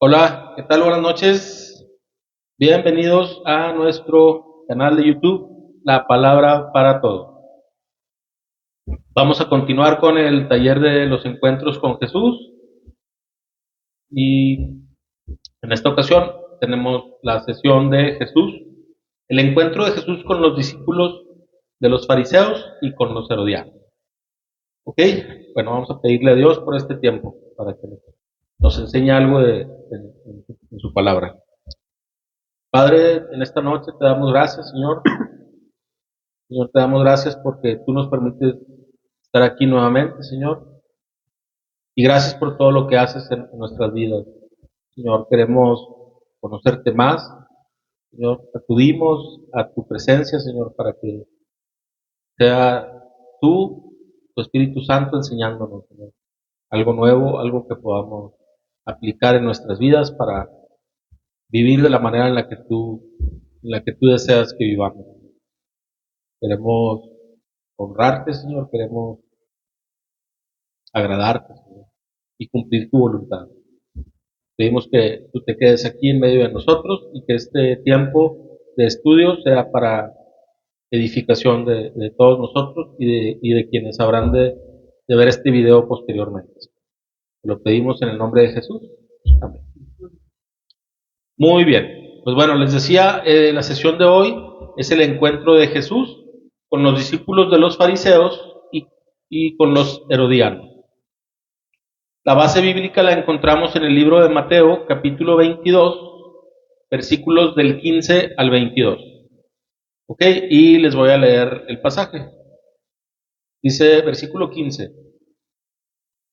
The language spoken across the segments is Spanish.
Hola, ¿qué tal? Buenas noches. Bienvenidos a nuestro canal de YouTube, La Palabra para Todo. Vamos a continuar con el taller de los encuentros con Jesús y en esta ocasión tenemos la sesión de Jesús, el encuentro de Jesús con los discípulos de los fariseos y con los herodianos. ¿Ok? Bueno, vamos a pedirle a Dios por este tiempo para que nos enseñe algo en su palabra. Padre, en esta noche te damos gracias, Señor. Señor, te damos gracias porque tú nos permites estar aquí nuevamente, Señor. Y gracias por todo lo que haces en nuestras vidas. Señor, queremos conocerte más. Señor, acudimos a tu presencia, Señor, para que sea tú, tu Espíritu Santo, enseñándonos, Señor, algo nuevo, algo que podamos aplicar en nuestras vidas para vivir de la manera en la que tú deseas que vivamos. Queremos honrarte, Señor, queremos agradarte, Señor, y cumplir tu voluntad. Pedimos que tú te quedes aquí en medio de nosotros y que este tiempo de estudio sea para edificación de todos nosotros y de quienes habrán de ver este video posteriormente. Lo pedimos en el nombre de Jesús. Amén. Muy bien. Pues bueno, les decía, la sesión de hoy es el encuentro de Jesús con los discípulos de los fariseos y con los herodianos. La base bíblica la encontramos en el libro de Mateo, capítulo 22, versículos del 15 al 22. Ok, y les voy a leer el pasaje. Dice, versículo 15.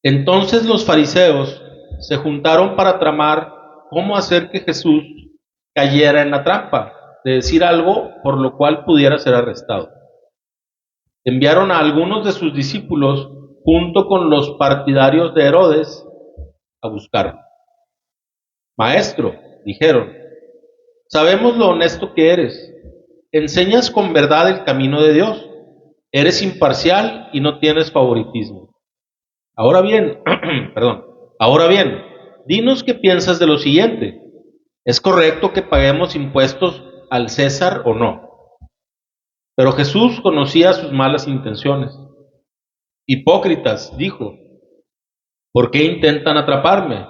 Entonces los fariseos se juntaron para tramar cómo hacer que Jesús cayera en la trampa de decir algo por lo cual pudiera ser arrestado. Enviaron a algunos de sus discípulos junto con los partidarios de Herodes a buscarlo. Maestro, dijeron, sabemos lo honesto que eres. Enseñas con verdad el camino de Dios. Eres imparcial y no tienes favoritismo. Ahora bien, perdón. Ahora bien, dinos qué piensas de lo siguiente. ¿Es correcto que paguemos impuestos al César o no? Pero Jesús conocía sus malas intenciones. Hipócritas, dijo, ¿por qué intentan atraparme?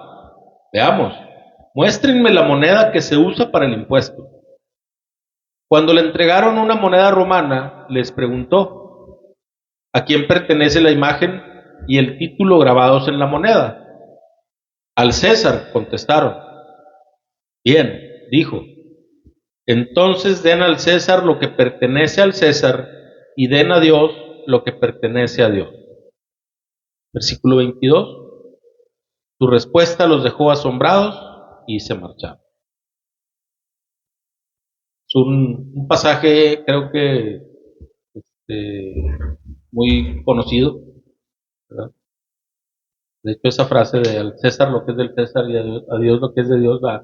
Veamos, muéstrenme la moneda que se usa para el impuesto. Cuando le entregaron una moneda romana, les preguntó, ¿a quién pertenece la imagen y el título grabados en la moneda? Al César, contestaron. Bien, dijo, entonces den al César lo que pertenece al César y den a Dios lo que pertenece a Dios. Versículo 22. Su respuesta los dejó asombrados y se marcharon. Es un pasaje, creo que eh, muy conocido, ¿verdad? De hecho, esa frase de al César lo que es del César y a Dios lo que es de Dios, la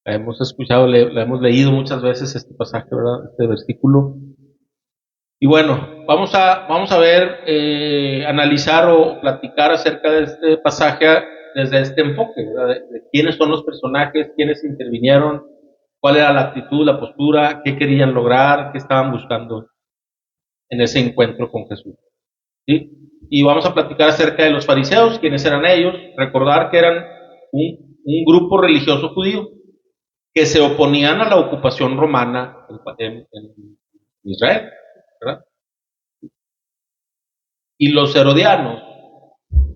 hemos escuchado, la hemos leído muchas veces este pasaje, ¿verdad? Este versículo. Y bueno, vamos a ver, analizar o platicar acerca de este pasaje desde este enfoque, ¿verdad? De quiénes son los personajes, quiénes intervinieron, cuál era la actitud, la postura, qué querían lograr, qué estaban buscando en ese encuentro con Jesús. ¿Sí? Y vamos a platicar acerca de los fariseos, quiénes eran ellos, recordar que eran un grupo religioso judío que se oponían a la ocupación romana en Israel, ¿verdad? Y los herodianos,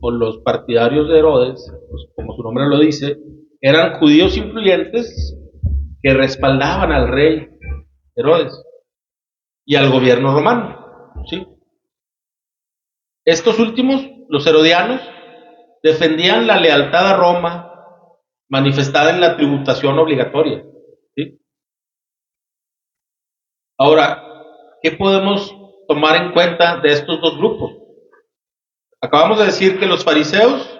o los partidarios de Herodes, pues, como su nombre lo dice, eran judíos influyentes que respaldaban al rey Herodes y al gobierno romano. ¿Sí? Estos últimos, los herodianos, defendían la lealtad a Roma manifestada en la tributación obligatoria. ¿Sí? Ahora, ¿qué podemos tomar en cuenta de estos dos grupos? Acabamos de decir que los fariseos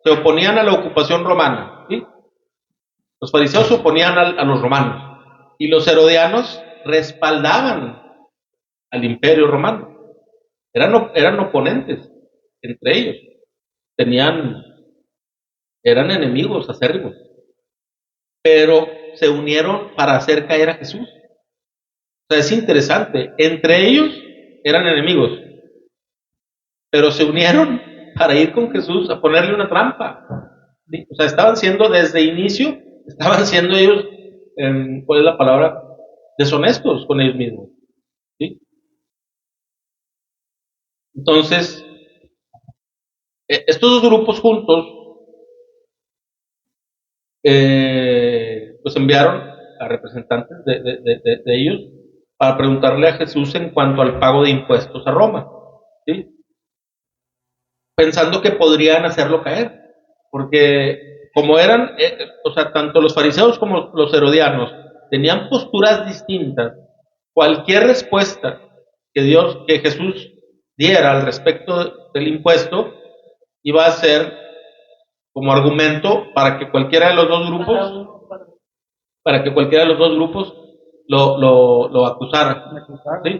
se oponían a la ocupación romana. ¿Sí? Los fariseos se oponían a los romanos y los herodianos respaldaban al imperio romano. Eran oponentes entre ellos. Tenían, eran enemigos acérrimos. pero se unieron para hacer caer a Jesús. O sea, es interesante. Entre ellos eran enemigos, pero se unieron para ir con Jesús a ponerle una trampa. ¿Sí? O sea, estaban siendo desde inicio, estaban siendo ellos, ¿cuál es la palabra? Deshonestos con ellos mismos. ¿Sí? Entonces, estos dos grupos juntos, pues enviaron a representantes de ellos para preguntarle a Jesús en cuanto al pago de impuestos a Roma, ¿sí? Pensando que podrían hacerlo caer, porque como eran, o sea, tanto los fariseos como los herodianos tenían posturas distintas, cualquier respuesta que Jesús diera al respecto del impuesto iba a ser como argumento para que cualquiera de los dos grupos, lo acusara. ¿Sí?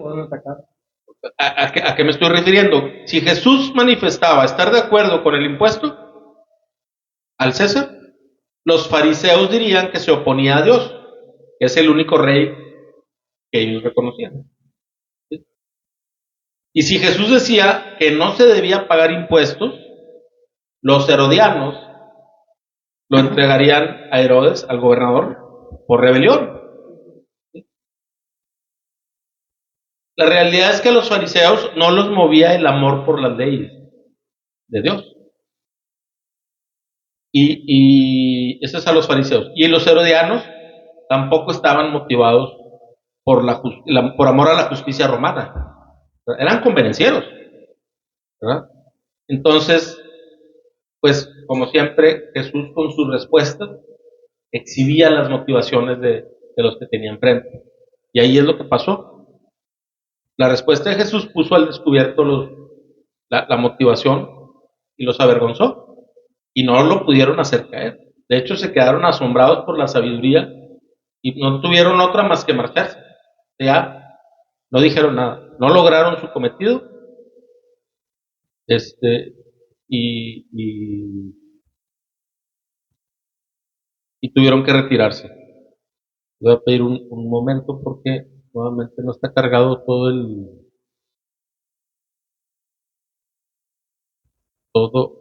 ¿A qué me estoy refiriendo? Si Jesús manifestaba estar de acuerdo con el impuesto al César, los fariseos dirían que se oponía a Dios, que es el único rey que ellos reconocían. ¿Sí? Y si Jesús decía que no se debía pagar impuestos, los herodianos lo entregarían a Herodes, al gobernador, por rebelión. La realidad es que a los fariseos no los movía el amor por las leyes de Dios. Y eso es a los fariseos. Y los herodianos tampoco estaban motivados por amor a la justicia romana. Eran convenencieros, ¿verdad? Entonces, pues, como siempre, Jesús con sus respuestas exhibía las motivaciones de los que tenía enfrente. Y ahí es lo que pasó. La respuesta de Jesús puso al descubierto la motivación y los avergonzó. Y no lo pudieron hacer caer. De hecho, se quedaron asombrados por la sabiduría y no tuvieron otra más que marcharse. Ya no dijeron nada, no lograron su cometido, y, y, y tuvieron que retirarse. Voy a pedir un momento porque nuevamente no está cargado todo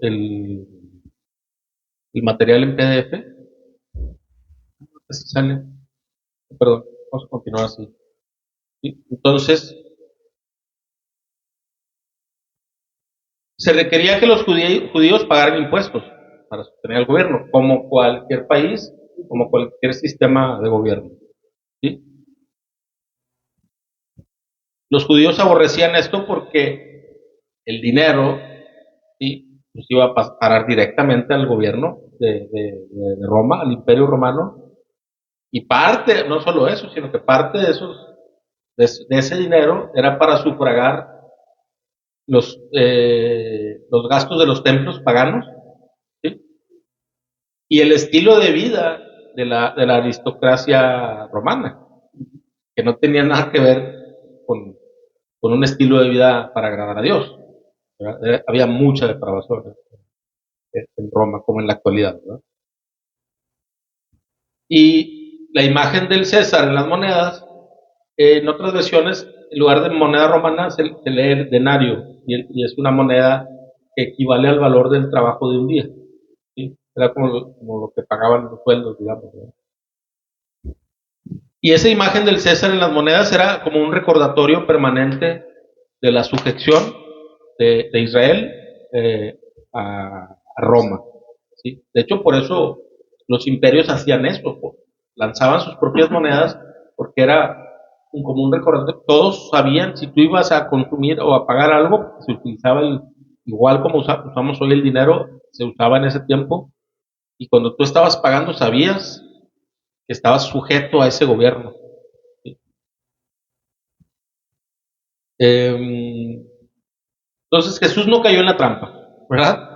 el material en PDF. Así sale. Perdón, vamos a continuar así. ¿Sí? Entonces, se requería que los judíos pagaran impuestos para sostener al gobierno, como cualquier país, como cualquier sistema de gobierno. ¿Sí? Los judíos aborrecían esto porque el dinero, ¿sí?, pues iba a parar directamente al gobierno de Roma, al imperio romano, y parte, no solo eso, sino que parte de ese dinero era para sufragar los gastos de los templos paganos, ¿sí?, y el estilo de vida de la aristocracia romana, que no tenía nada que ver con un estilo de vida para agradar a Dios. Había mucha depravación en Roma, como en la actualidad, ¿verdad? Y la imagen del César en las monedas, en otras versiones, en lugar de moneda romana, se lee el denario, y es una moneda que equivale al valor del trabajo de un día. ¿Sí? Era como lo que pagaban los sueldos, digamos, ¿verdad? Y esa imagen del César en las monedas era como un recordatorio permanente de la sujeción de Israel, a Roma. ¿Sí? De hecho, por eso los imperios hacían eso, lanzaban sus propias monedas, porque era como un recordatorio. Todos sabían, si tú ibas a consumir o a pagar algo, se utilizaba igual como usamos hoy el dinero, se usaba en ese tiempo, y cuando tú estabas pagando sabías que estabas sujeto a ese gobierno. ¿Sí? Entonces Jesús no cayó en la trampa, ¿verdad?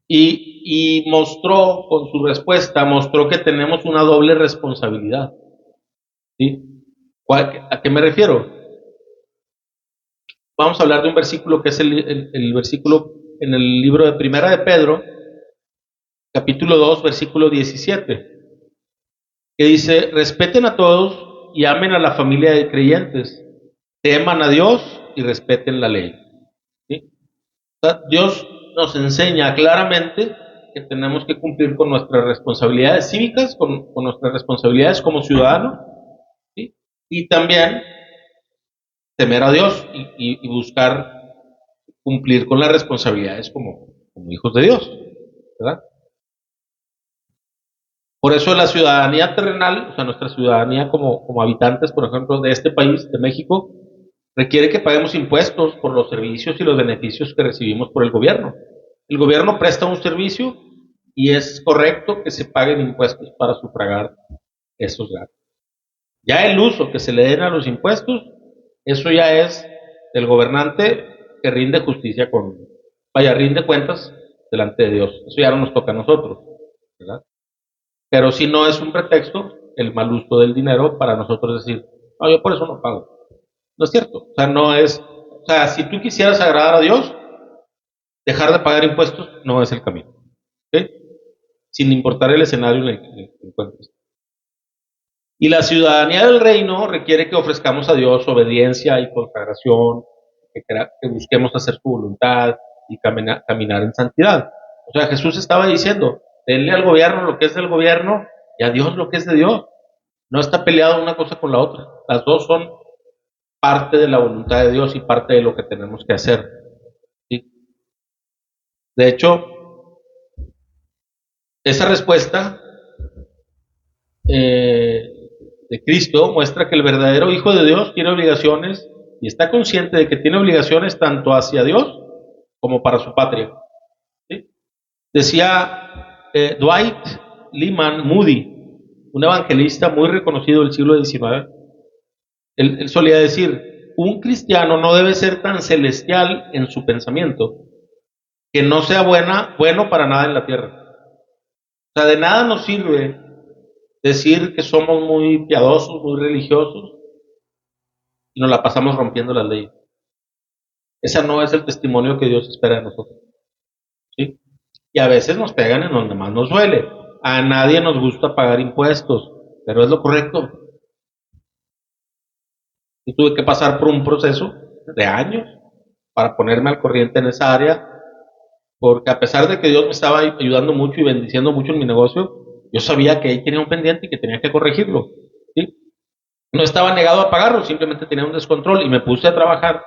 Y mostró, con su respuesta, mostró que tenemos una doble responsabilidad. ¿Sí? ¿A qué me refiero? Vamos a hablar de un versículo que es el versículo en el libro de Primera de Pedro, capítulo 2, versículo 17. que dice, respeten a todos y amen a la familia de creyentes, teman a Dios y respeten la ley. ¿Sí? O sea, Dios nos enseña claramente que tenemos que cumplir con nuestras responsabilidades cívicas, con nuestras responsabilidades como ciudadanos, ¿sí? Y también temer a Dios y buscar cumplir con las responsabilidades como hijos de Dios, ¿verdad? Por eso la ciudadanía terrenal, o sea, nuestra ciudadanía como habitantes, por ejemplo, de este país, de México, requiere que paguemos impuestos por los servicios y los beneficios que recibimos por el gobierno. El gobierno presta un servicio y es correcto que se paguen impuestos para sufragar esos gastos. Ya el uso que se le den a los impuestos, eso ya es del gobernante que rinde justicia rinde cuentas delante de Dios. Eso ya no nos toca a nosotros, ¿verdad? Pero si no es un pretexto el mal uso del dinero para nosotros decir, no, yo por eso no pago. No es cierto. O sea, no es, o sea, si tú quisieras agradar a Dios, dejar de pagar impuestos no es el camino. ¿Sí? Sin importar el escenario en el que te encuentres. Y la ciudadanía del reino requiere que ofrezcamos a Dios obediencia y consagración, que busquemos hacer su voluntad y caminar en santidad. O sea, Jesús estaba diciendo, denle al gobierno lo que es del gobierno y a Dios lo que es de Dios. No está peleado una cosa con la otra. Las dos son parte de la voluntad de Dios y parte de lo que tenemos que hacer. ¿Sí? De hecho, esa respuesta eh, de Cristo muestra que el verdadero Hijo de Dios tiene obligaciones y está consciente de que tiene obligaciones tanto hacia Dios como para su patria. ¿Sí? Decía Dwight Lyman Moody, un evangelista muy reconocido del siglo XIX, él solía decir, un cristiano no debe ser tan celestial en su pensamiento que no sea bueno para nada en la tierra. O sea, de nada nos sirve decir que somos muy piadosos, muy religiosos, y nos la pasamos rompiendo las leyes. Ese no es el testimonio que Dios espera de nosotros. ¿Sí? Y a veces nos pegan en donde más nos duele. A nadie nos gusta pagar impuestos, pero es lo correcto. Y tuve que pasar por un proceso de años para ponerme al corriente en esa área, porque a pesar de que Dios me estaba ayudando mucho y bendiciendo mucho en mi negocio, yo sabía que ahí tenía un pendiente y que tenía que corregirlo. ¿Sí? No estaba negado a pagarlo, simplemente tenía un descontrol y me puse a trabajar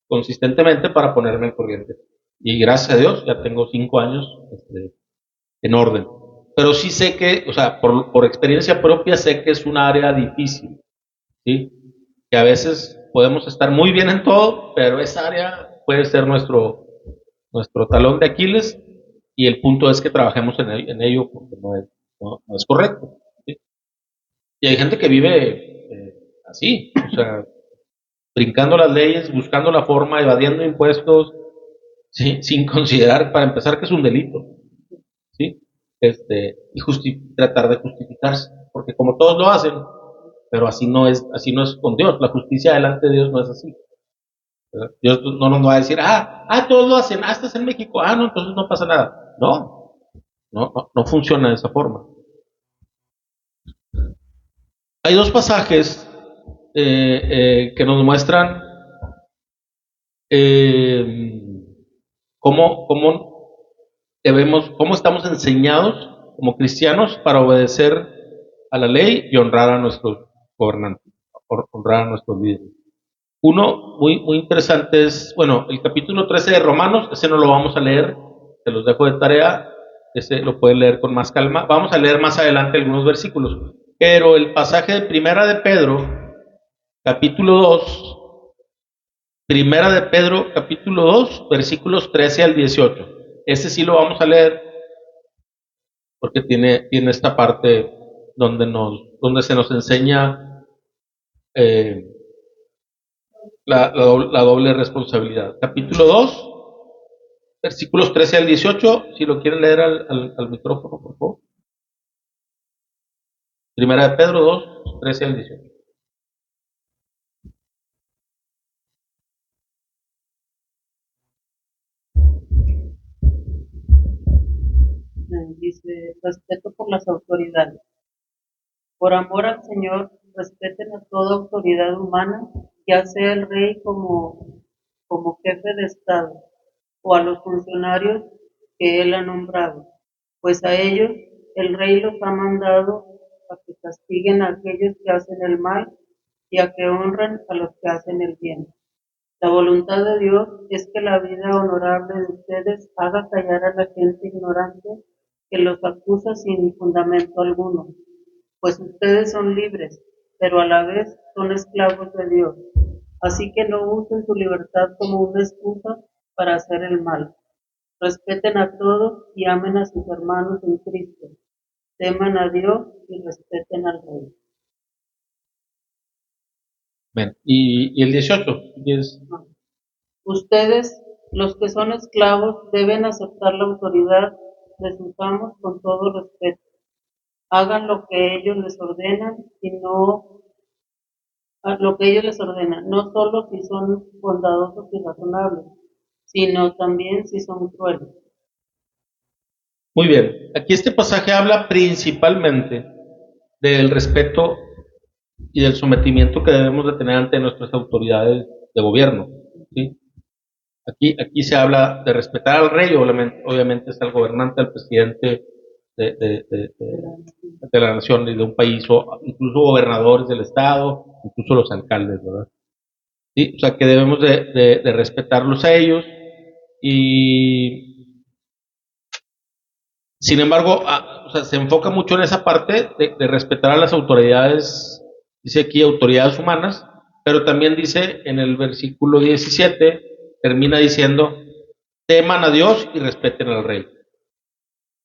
consistentemente para ponerme al corriente. Y gracias a Dios ya tengo 5 años en orden. Pero sí sé que, o sea, por experiencia propia sé que es un área difícil, ¿sí? Que a veces podemos estar muy bien en todo, pero esa área puede ser nuestro talón de Aquiles y el punto es que trabajemos en ello porque no es correcto. ¿Sí? Y hay gente que vive así, o sea, brincando las leyes, buscando la forma, evadiendo impuestos, ¿sí? Sin considerar, para empezar, que es un delito, ¿sí? Y tratar de justificarse, porque como todos lo hacen, pero así no es con Dios, la justicia delante de Dios no es así. ¿Verdad? Dios no nos va a decir, todos lo hacen, estás en México, no, entonces no pasa nada. No funciona de esa forma. Hay dos pasajes que nos muestran eh, cómo cómo estamos enseñados como cristianos para obedecer a la ley y honrar a nuestros gobernantes, honrar a nuestros líderes. Uno muy interesante es, bueno, el capítulo 13 de Romanos, ese no lo vamos a leer, se los dejo de tarea, ese lo pueden leer con más calma. Vamos a leer más adelante algunos versículos, pero el pasaje de Primera de Pedro, capítulo 2, Primera de Pedro, capítulo 2, versículos 13 al 18. Ese sí lo vamos a leer porque tiene esta parte donde se nos enseña eh, la doble responsabilidad. Capítulo 2, versículos 13 al 18, si lo quieren leer al micrófono, por favor. Primera de Pedro 2, 13 al 18. Dice, respeto por las autoridades, Por amor al Señor, respeten a toda autoridad humana, ya sea el rey como jefe de Estado, o a los funcionarios que él ha nombrado, pues a ellos el rey los ha mandado a que castiguen a aquellos que hacen el mal y a que honren a los que hacen el bien. La voluntad de Dios es que la vida honorable de ustedes haga callar a la gente ignorante que los acusa sin fundamento alguno, pues ustedes son libres, pero a la vez son esclavos de Dios. Así que no usen su libertad como una excusa para hacer el mal. Respeten a todos y amen a sus hermanos en Cristo. Teman a Dios y respeten al Rey. Bien. Y el 18, Ustedes, los que son esclavos, deben aceptar la autoridad de sus amos con todo respeto. Hagan lo que ellos les ordenan y no a lo que ellos les ordenan, no solo si son bondadosos y razonables, sino también si son crueles. muy bien. Aquí este pasaje habla principalmente del respeto y del sometimiento que debemos de tener ante nuestras autoridades de gobierno. ¿Sí? Aquí se habla de respetar al rey, obviamente está el gobernante, el presidente de, de, de, de la nación y de un país, o incluso gobernadores del estado, incluso los alcaldes, ¿verdad? ¿Sí? O sea que debemos de respetarlos a ellos y sin embargo, o sea, se enfoca mucho en esa parte de respetar a las autoridades, dice aquí autoridades humanas, pero también dice en el versículo 17, termina diciendo, teman a Dios y respeten al rey.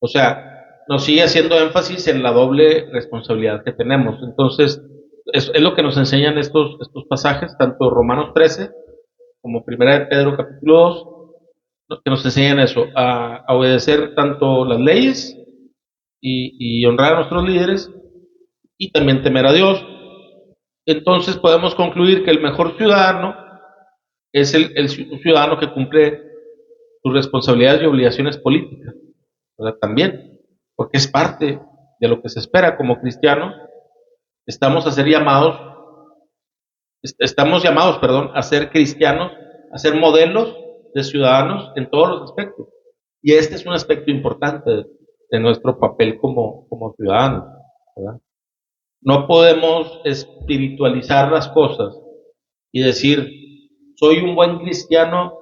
O sea, nos sigue haciendo énfasis en la doble responsabilidad que tenemos. Entonces, es lo que nos enseñan estos pasajes, tanto Romanos 13 como Primera de Pedro capítulo 2, que nos enseñan eso, a obedecer tanto las leyes y honrar a nuestros líderes y también temer a Dios. Entonces podemos concluir que el mejor ciudadano es el ciudadano que cumple sus responsabilidades y obligaciones políticas, ¿verdad? También, porque es parte de lo que se espera como cristianos. Estamos a ser llamados, estamos llamados, perdón, a ser cristianos, a ser modelos de ciudadanos en todos los aspectos. Y este es un aspecto importante de nuestro papel como ciudadanos, ¿verdad? No podemos espiritualizar las cosas y decir, soy un buen cristiano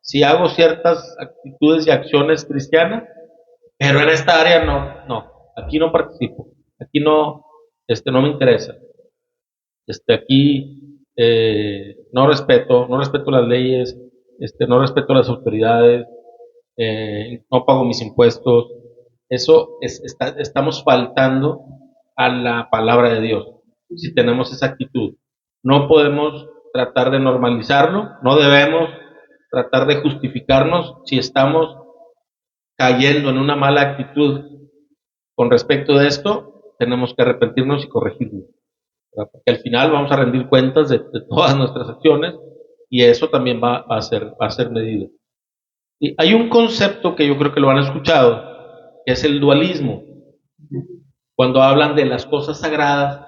si hago ciertas actitudes y acciones cristianas, pero en esta área aquí no participo, aquí no me interesa, aquí no respeto las leyes, no respeto las autoridades, no pago mis impuestos. Estamos faltando a la palabra de Dios si tenemos esa actitud. No podemos tratar de normalizarlo, no debemos tratar de justificarnos si estamos cayendo en una mala actitud con respecto de esto, tenemos que arrepentirnos y corregirlo, ¿verdad? Porque al final vamos a rendir cuentas de todas nuestras acciones y eso también va a ser medido. Y hay un concepto que yo creo que lo han escuchado, que es el dualismo, cuando hablan de las cosas sagradas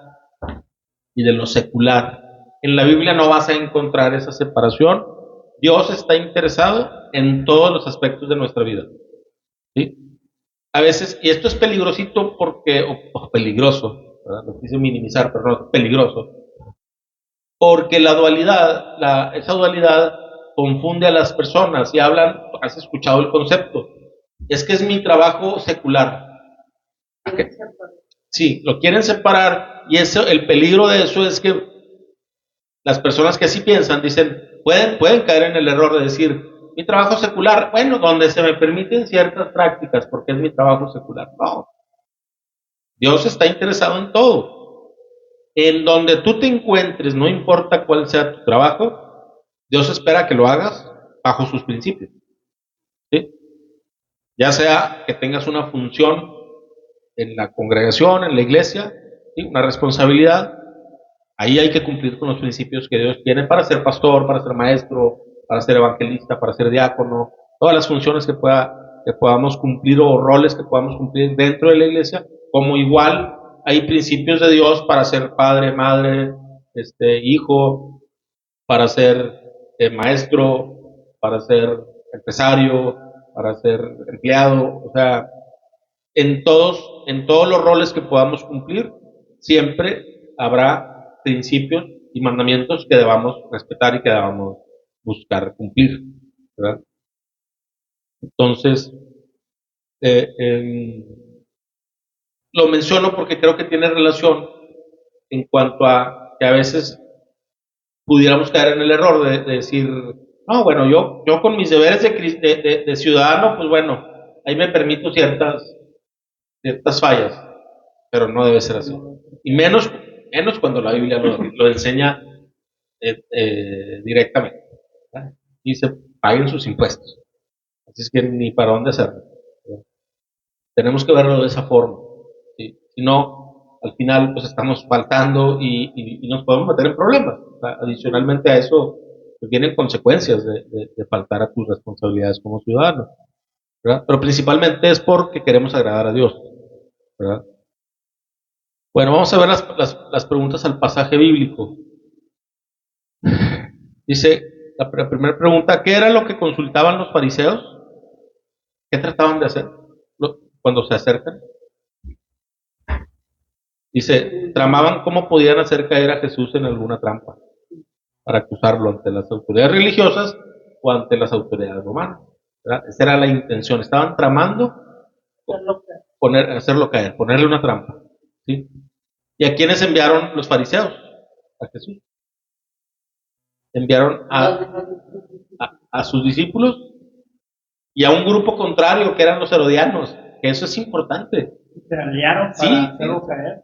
y de lo secular. En la Biblia no vas a encontrar esa separación. Dios está interesado en todos los aspectos de nuestra vida. ¿Sí? A veces, y esto es peligrosito porque, o peligroso, ¿verdad? Lo quise minimizar, pero no, es peligroso, porque esa dualidad confunde a las personas y hablan, has escuchado el concepto, es que es mi trabajo secular. Okay. Sí, lo quieren separar y el peligro de eso es que las personas que así piensan dicen, pueden caer en el error de decir, mi trabajo secular, bueno, donde se me permiten ciertas prácticas porque es mi trabajo secular. No, Dios está interesado en todo. En donde tú te encuentres, no importa cuál sea tu trabajo, Dios espera que lo hagas bajo sus principios. ¿Sí? Ya sea que tengas una función en la congregación, en la iglesia, ¿sí? Una responsabilidad, ahí hay que cumplir con los principios que Dios tiene para ser pastor, para ser maestro, para ser evangelista, para ser diácono, todas las funciones que podamos cumplir o roles que podamos cumplir dentro de la iglesia, como igual hay principios de Dios para ser padre, madre, hijo, para ser maestro, para ser empresario, para ser empleado, o sea, en todos los roles que podamos cumplir, siempre habrá principios y mandamientos que debamos respetar y que debamos buscar cumplir, ¿verdad? Entonces, eh, em, lo menciono porque creo que tiene relación en cuanto a que a veces pudiéramos caer en el error de decir, no, bueno, yo con mis deberes de ciudadano, pues bueno, ahí me permito ciertas fallas, pero no debe ser así. Y menos cuando la Biblia lo enseña directamente. ¿Verdad? Dice, paguen sus impuestos. Así es que ni para dónde hacerlo. Tenemos que verlo de esa forma. ¿Sí? Si no, al final pues estamos faltando y nos podemos meter en problemas. O sea, adicionalmente a eso, pues vienen consecuencias de faltar a tus responsabilidades como ciudadano. ¿Verdad? Pero principalmente es porque queremos agradar a Dios. ¿Verdad? Bueno, vamos a ver las preguntas al pasaje bíblico. Dice la primera pregunta, ¿qué era lo que consultaban los fariseos? ¿Qué trataban de hacer cuando se acercan? Dice, tramaban cómo podían hacer caer a Jesús en alguna trampa para acusarlo ante las autoridades religiosas o ante las autoridades romanas. ¿Verdad? Esa era la intención. Estaban tramando hacerlo caer, ponerle una trampa. ¿Sí? ¿Y a quiénes enviaron los fariseos? A Jesús. Enviaron a sus discípulos y a un grupo contrario que eran los herodianos, que eso es importante. Se aliaron para hacerlo caer.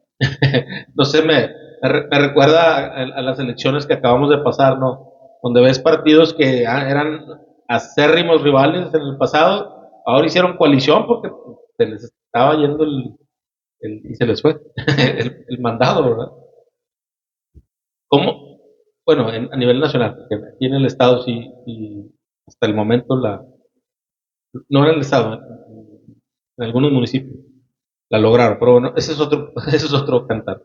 No sé, me recuerda a las elecciones que acabamos de pasar, ¿no? Donde ves partidos que eran acérrimos rivales en el pasado, ahora hicieron coalición porque se les estaba yendo y se les fue el mandado, ¿verdad? ¿Cómo? Bueno, a nivel nacional, porque aquí en el estado sí, hasta el momento no en el estado, en algunos municipios la lograron, pero bueno, ese es otro cantar.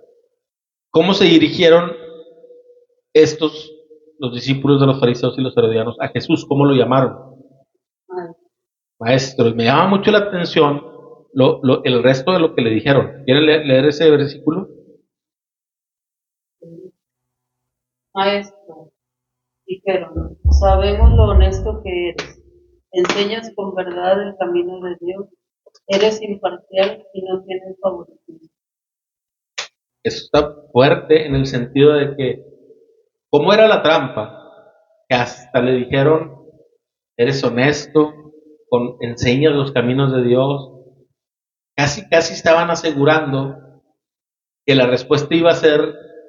¿Cómo se dirigieron los discípulos de los fariseos y los herodianos, a Jesús? ¿Cómo lo llamaron? Maestro. Y me llama mucho la atención el resto de lo que le dijeron. ¿Quieren leer ese versículo? Maestro, dijeron, sabemos lo honesto que eres, enseñas con verdad el camino de Dios, eres imparcial y no tienes favoritismo. Eso está fuerte en el sentido de que, ¿cómo era la trampa? Que hasta le dijeron, eres honesto, enseñas los caminos de Dios. Casi estaban asegurando que la respuesta iba a ser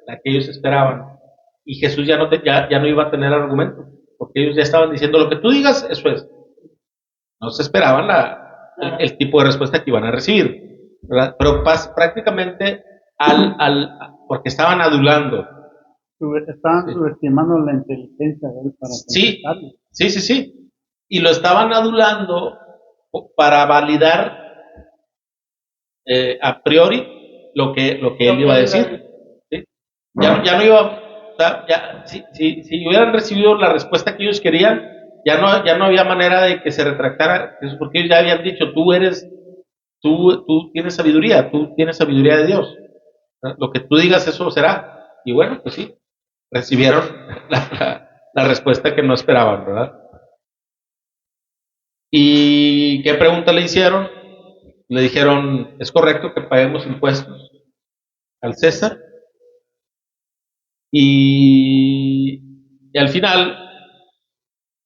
la que ellos esperaban. Y Jesús ya no iba a tener argumento, porque ellos ya estaban diciendo lo que tú digas, eso es. No se esperaban el tipo de respuesta que iban a recibir, ¿verdad? Pero prácticamente porque estaban adulando. Estaban subestimando la inteligencia de él para contestarle. Sí. Y lo estaban adulando para validar a priori lo que él iba a decir. ¿Sí? Ya no iba, o sea, si hubieran recibido la respuesta que ellos querían, ya no había manera de que se retractara, porque ellos ya habían dicho, tú tienes sabiduría de Dios. Lo que tú digas, eso será. Y bueno, pues sí, recibieron la respuesta que no esperaban, ¿verdad? ¿Y qué pregunta le hicieron? Le dijeron, ¿es correcto que paguemos impuestos al César? Y al final,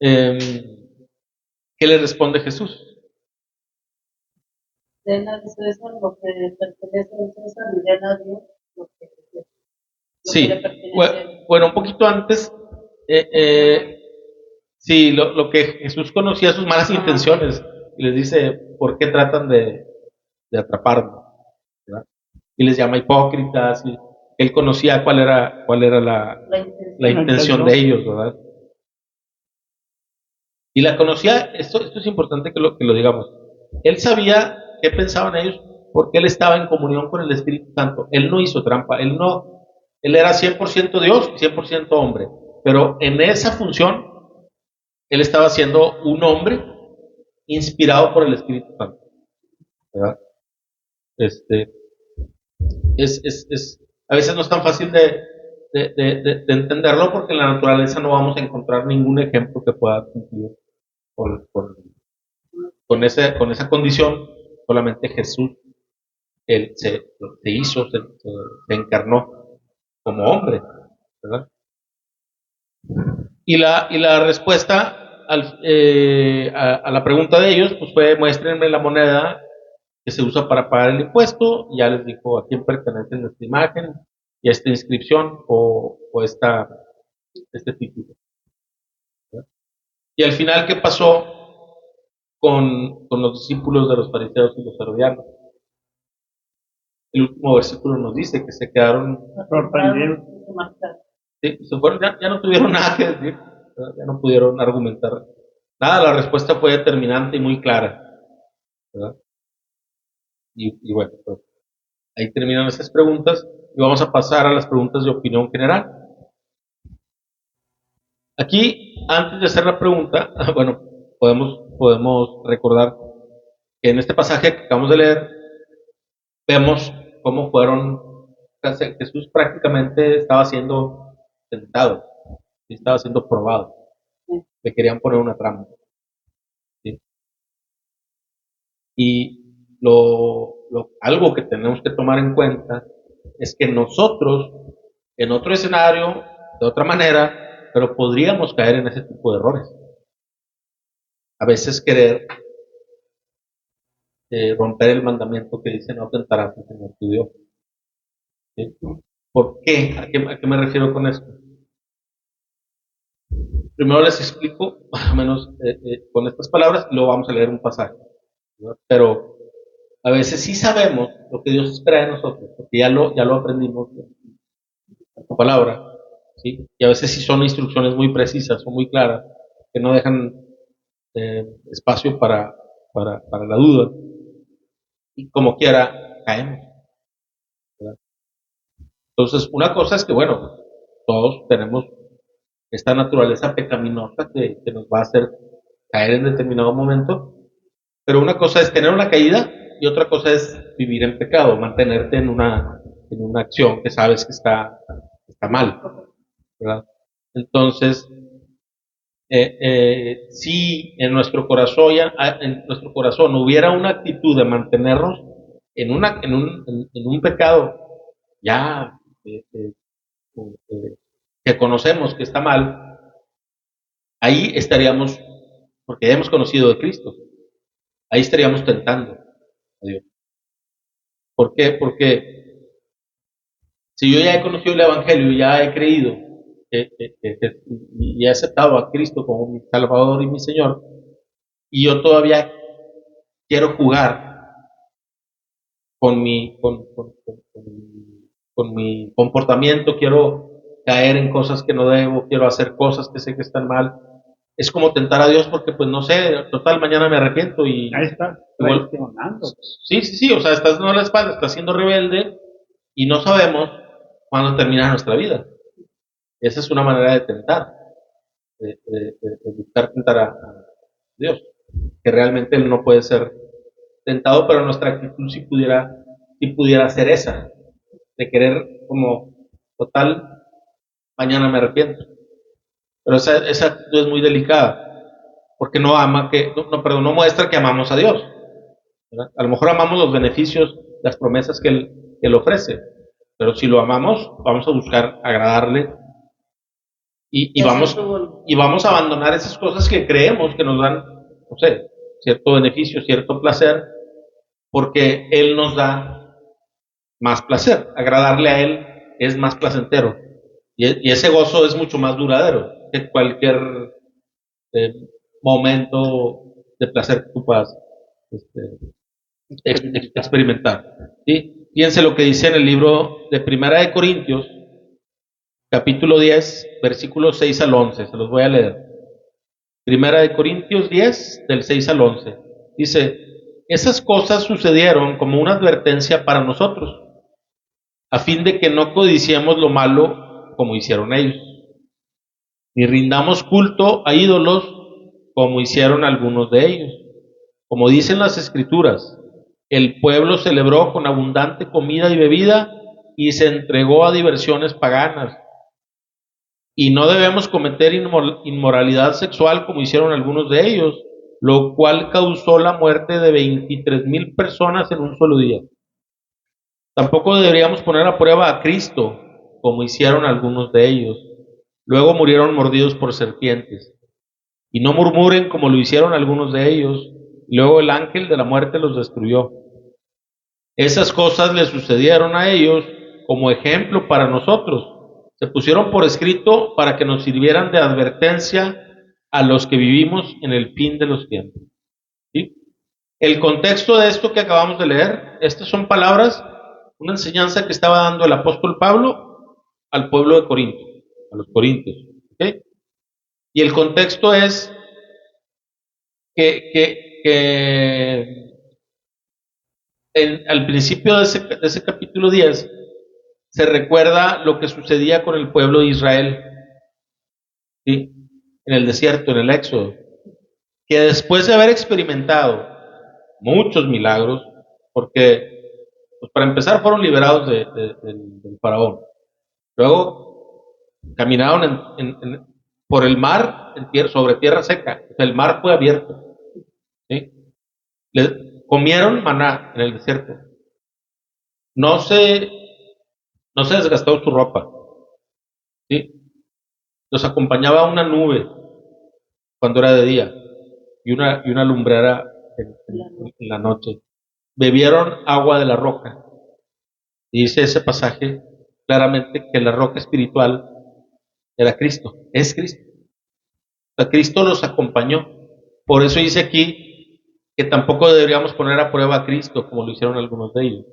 ¿qué le responde Jesús? Den al César lo que pertenece al César y den a Dios lo que Sí, le pertenece. bueno, un poquito antes, sí, lo que Jesús conocía sus malas intenciones y les dice, ¿por qué tratan de atraparme? ¿Verdad? Y les llama hipócritas, y él conocía cuál era la intención de ellos, ¿verdad? Y la conocía, esto es importante que lo digamos, él sabía qué pensaban ellos porque él estaba en comunión con el Espíritu Santo. Él no hizo trampa, él era 100% Dios y 100% hombre, pero en esa función él estaba siendo un hombre inspirado por el Espíritu Santo, ¿verdad? A veces no es tan fácil de entenderlo, porque en la naturaleza no vamos a encontrar ningún ejemplo que pueda cumplir con esa condición. Solamente Jesús, él se encarnó como hombre, ¿verdad? Y la respuesta a la pregunta de ellos, pues fue: muéstrenme la moneda que se usa para pagar el impuesto. Y ya les dijo a quién pertenece esta imagen y esta inscripción o este título, ¿verdad? Y al final, ¿qué pasó con los discípulos de los fariseos y los herodianos? El último versículo nos dice que se quedaron sorprendidos. Sí, se fueron, ya no tuvieron nada que decir, ¿verdad? Ya no pudieron argumentar nada. La respuesta fue determinante y muy clara, ¿verdad? Y bueno, pues ahí terminan esas preguntas y vamos a pasar a las preguntas de opinión general. Aquí, antes de hacer la pregunta, bueno, podemos recordar que en este pasaje que acabamos de leer, vemos cómo Jesús prácticamente estaba siendo tentado, estaba siendo probado, le querían poner una trampa, ¿sí? Y algo que tenemos que tomar en cuenta es que nosotros, en otro escenario, de otra manera, pero podríamos caer en ese tipo de errores. A veces querer romper el mandamiento que dice: no tentarás al Señor tu Dios. ¿Sí? ¿Por qué? ¿A qué me refiero con esto? Primero les explico, más o menos, con estas palabras, y luego vamos a leer un pasaje, ¿verdad? Pero a veces sí sabemos lo que Dios espera de nosotros, porque ya lo aprendimos en su palabra, ¿sí? Y a veces sí son instrucciones muy precisas o muy claras, que no dejan espacio para la duda, y como quiera caemos, ¿verdad? Entonces, una cosa es que, bueno, todos tenemos esta naturaleza pecaminosa que nos va a hacer caer en determinado momento, pero una cosa es tener una caída y otra cosa es vivir en pecado, mantenerte en una acción que sabes que está mal, ¿verdad? Entonces, si en nuestro corazón hubiera una actitud de mantenernos en un pecado ya que conocemos que está mal, ahí estaríamos, porque ya hemos conocido de Cristo, ahí estaríamos tentando a Dios. ¿Por qué? Porque si yo ya he conocido el Evangelio, ya he creído y he aceptado a Cristo como mi Salvador y mi Señor, y yo todavía quiero jugar con mi comportamiento, quiero caer en cosas que no debo, quiero hacer cosas que sé que están mal, es como tentar a Dios, porque pues no sé, total, mañana me arrepiento y ahí está igual, sí, o sea, estás dando la espalda, estás siendo rebelde y no sabemos cuándo termina nuestra vida. Esa es una manera de tentar, de buscar tentar a Dios, que realmente Él no puede ser tentado, pero nuestra actitud sí pudiera ser esa, de querer como, total, mañana me arrepiento. Pero esa actitud es muy delicada, porque no muestra que amamos a Dios, ¿verdad? A lo mejor amamos los beneficios, las promesas que Él ofrece, pero si lo amamos, vamos a buscar agradarle y vamos a abandonar esas cosas que creemos que nos dan, no sé, cierto beneficio, cierto placer, porque Él nos da más placer. Agradarle a Él es más placentero, y ese gozo es mucho más duradero que cualquier eh, momento de placer que tú puedas experimentar, ¿sí? Fíjense lo que dice en el libro de Primera de Corintios, capítulo 10, versículos 6 al 11. Se los voy a leer. Primera de Corintios 10, del 6 al 11. Dice: Esas cosas sucedieron como una advertencia para nosotros, a fin de que no codiciemos lo malo como hicieron ellos, ni rindamos culto a ídolos como hicieron algunos de ellos. Como dicen las Escrituras, el pueblo celebró con abundante comida y bebida y se entregó a diversiones paganas. Y no debemos cometer inmoralidad sexual como hicieron algunos de ellos, lo cual causó la muerte de 23,000 personas en un solo día. Tampoco deberíamos poner a prueba a Cristo como hicieron algunos de ellos. Luego murieron mordidos por serpientes. Y no murmuren como lo hicieron algunos de ellos. Luego el ángel de la muerte los destruyó. Esas cosas le sucedieron a ellos como ejemplo para nosotros. Se pusieron por escrito para que nos sirvieran de advertencia a los que vivimos en el fin de los tiempos. ¿Sí? El contexto de esto que acabamos de leer, estas son palabras, una enseñanza que estaba dando el apóstol Pablo al pueblo de Corinto, a los corintios. ¿Okay? Y el contexto es que al principio de ese capítulo 10 se recuerda lo que sucedía con el pueblo de Israel, ¿sí? En el desierto, en el Éxodo, que después de haber experimentado muchos milagros, porque pues para empezar fueron liberados del faraón, luego caminaron por el mar sobre tierra seca, o sea, el mar fue abierto, ¿sí? Comieron maná en el desierto, no se, no se desgastó su ropa, ¿sí? Los acompañaba una nube cuando era de día y una lumbrera en la noche. Bebieron agua de la roca. Y dice ese pasaje claramente que la roca espiritual era Cristo, es Cristo. O sea, Cristo los acompañó. Por eso dice aquí que tampoco deberíamos poner a prueba a Cristo como lo hicieron algunos de ellos.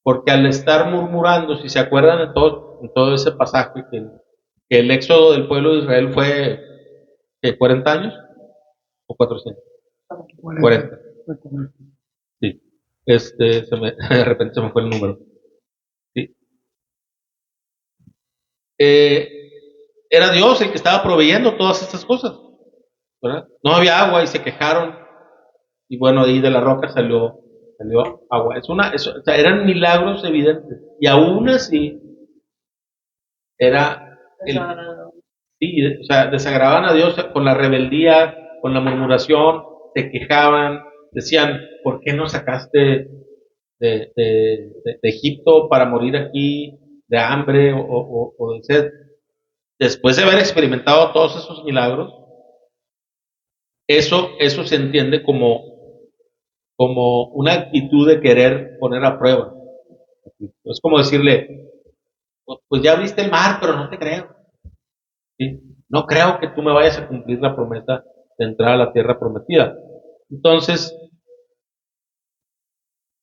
Porque al estar murmurando, si se acuerdan de todo ese pasaje, que el éxodo del pueblo de Israel fue ¿qué, 40 años o 400? 40. Sí. De repente se me fue el número. Sí. Era Dios el que estaba proveyendo todas estas cosas, ¿verdad? No había agua y se quejaron y bueno, ahí de la roca salió agua. O sea, eran milagros evidentes y aún así era sí, o sea, desagradaban a Dios con la rebeldía, con la murmuración, se quejaban, decían, ¿por qué nos sacaste de Egipto para morir aquí de hambre o de sed? Después de haber experimentado todos esos milagros, eso se entiende como una actitud de querer poner a prueba. Es como decirle, pues ya abriste el mar, pero no te creo. ¿Sí? No creo que tú me vayas a cumplir la promesa de entrar a la tierra prometida. Entonces,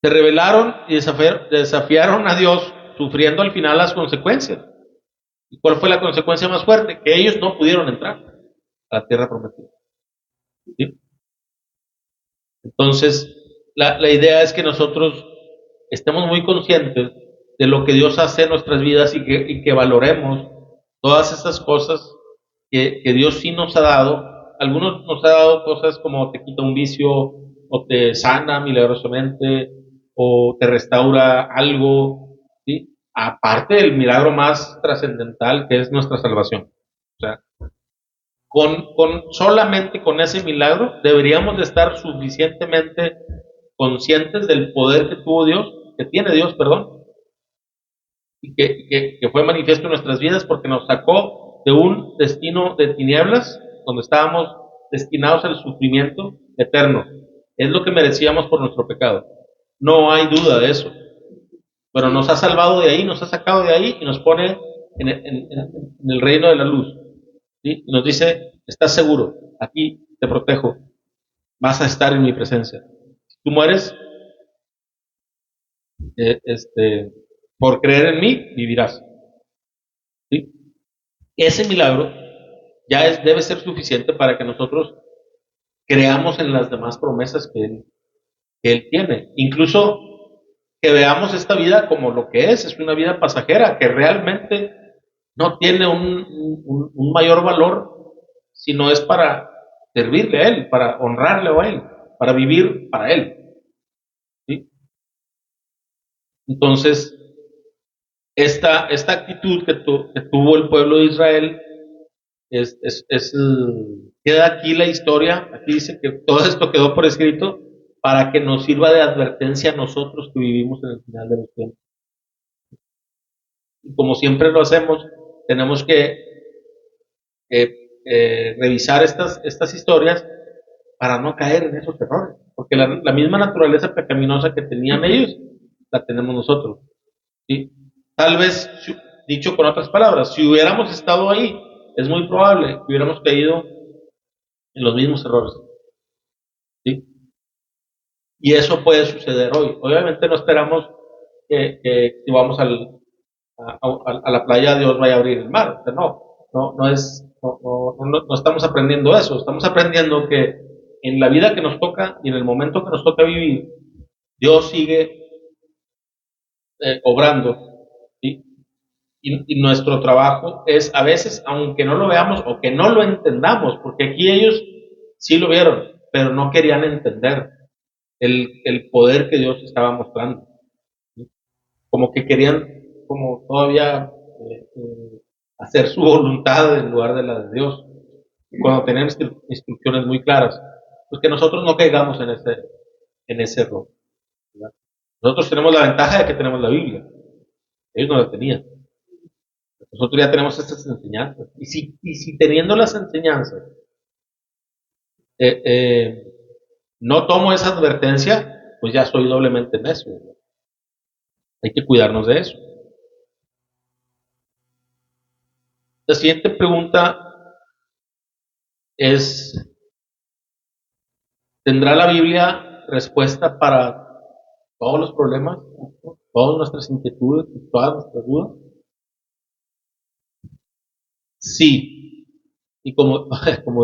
se rebelaron y desafiaron a Dios, sufriendo al final las consecuencias. ¿Y cuál fue la consecuencia más fuerte? Que ellos no pudieron entrar a la tierra prometida. ¿Sí? Entonces, la idea es que nosotros estemos muy conscientes de lo que Dios hace en nuestras vidas y que valoremos todas esas cosas que Dios sí nos ha dado. Algunos nos ha dado cosas como te quita un vicio, o te sana milagrosamente, o te restaura algo, ¿sí? Aparte del milagro más trascendental que es nuestra salvación. O sea, solamente con ese milagro deberíamos de estar suficientemente conscientes del poder que tiene Dios, perdón, y que fue manifiesto en nuestras vidas porque nos sacó de un destino de tinieblas, donde estábamos destinados al sufrimiento eterno. Es lo que merecíamos por nuestro pecado. No hay duda de eso. Pero nos ha salvado de ahí, nos ha sacado de ahí y nos pone en el reino de la luz. ¿Sí? Y nos dice, estás seguro, aquí te protejo, vas a estar en mi presencia. Si tú mueres, por creer en mí, vivirás. ¿Sí? Ese milagro debe ser suficiente para que nosotros creamos en las demás promesas que Él que Él tiene. Incluso que veamos esta vida como lo que es una vida pasajera, que realmente no tiene un mayor valor, sino es para servirle a Él, para honrarle a Él, para vivir para Él. ¿Sí? Entonces, esta actitud que tuvo el pueblo de Israel queda aquí la historia. Aquí dice que todo esto quedó por escrito para que nos sirva de advertencia a nosotros que vivimos en el final de los tiempos. Y como siempre lo hacemos, tenemos que revisar estas historias para no caer en esos errores, porque la misma naturaleza pecaminosa que tenían ellos, la tenemos nosotros. ¿Sí? Tal vez, dicho con otras palabras, si hubiéramos estado ahí, es muy probable que hubiéramos caído en los mismos errores. ¿Sí? Y eso puede suceder hoy. Obviamente no esperamos que si vamos a la playa Dios vaya a abrir el mar. O sea, no estamos aprendiendo eso. Estamos aprendiendo que en la vida que nos toca y en el momento que nos toca vivir, Dios sigue obrando. ¿Sí? Y nuestro trabajo es, a veces, aunque no lo veamos o que no lo entendamos, porque aquí ellos sí lo vieron, pero no querían entender el poder que Dios estaba mostrando. ¿Sí? Como que querían, como todavía, hacer su voluntad en lugar de la de Dios. Cuando tenían instrucciones muy claras, pues que nosotros no caigamos en ese error. ¿Verdad? Nosotros tenemos la ventaja de que tenemos la Biblia. Ellos no la tenían. Nosotros ya tenemos estas enseñanzas. Y si teniendo las enseñanzas no tomo esa advertencia, pues ya soy doblemente necio. Hay que cuidarnos de eso. La siguiente pregunta es, ¿tendrá la Biblia respuesta para todos los problemas, todas nuestras inquietudes y todas nuestras dudas? Sí. Y como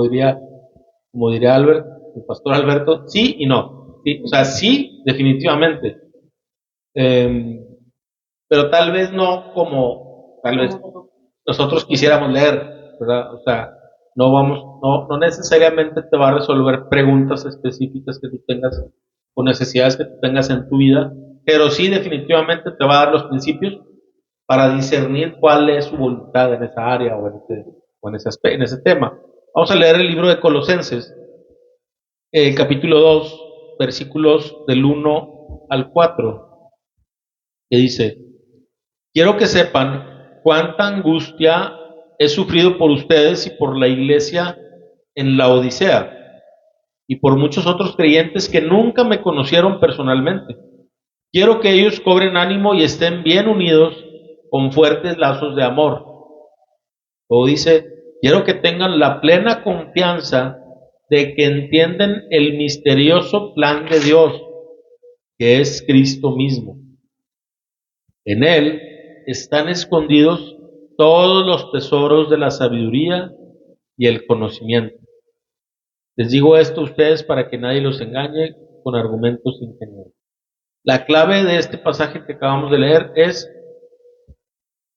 diría Albert, el pastor Alberto, sí y no. Sí, o sea, sí, definitivamente. Pero tal vez no como tal vez nosotros quisiéramos leer, ¿verdad? O sea, no necesariamente te va a resolver preguntas específicas que tú tengas o necesidades que tú tengas en tu vida, pero sí definitivamente te va a dar los principios para discernir cuál es su voluntad en esa área en ese tema. Vamos a leer el libro de Colosenses, capítulo 2, versículos del 1 al 4, que dice: quiero que sepan cuánta angustia he sufrido por ustedes y por la iglesia en la Odisea, y por muchos otros creyentes que nunca me conocieron personalmente. Quiero que ellos cobren ánimo y estén bien unidos con fuertes lazos de amor. O dice, quiero que tengan la plena confianza de que entienden el misterioso plan de Dios, que es Cristo mismo. En Él están escondidos todos los tesoros de la sabiduría y el conocimiento. Les digo esto a ustedes para que nadie los engañe con argumentos ingenuos. La clave de este pasaje que acabamos de leer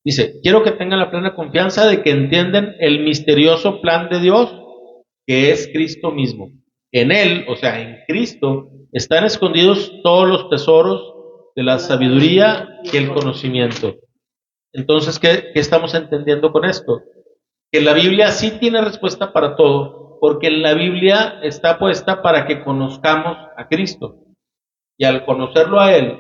dice, quiero que tengan la plena confianza de que entienden el misterioso plan de Dios, que es Cristo mismo. En Él, o sea, en Cristo, están escondidos todos los tesoros de la sabiduría y el conocimiento. Entonces, ¿qué estamos entendiendo con esto? Que la Biblia sí tiene respuesta para todo, porque la Biblia está puesta para que conozcamos a Cristo. Y al conocerlo a Él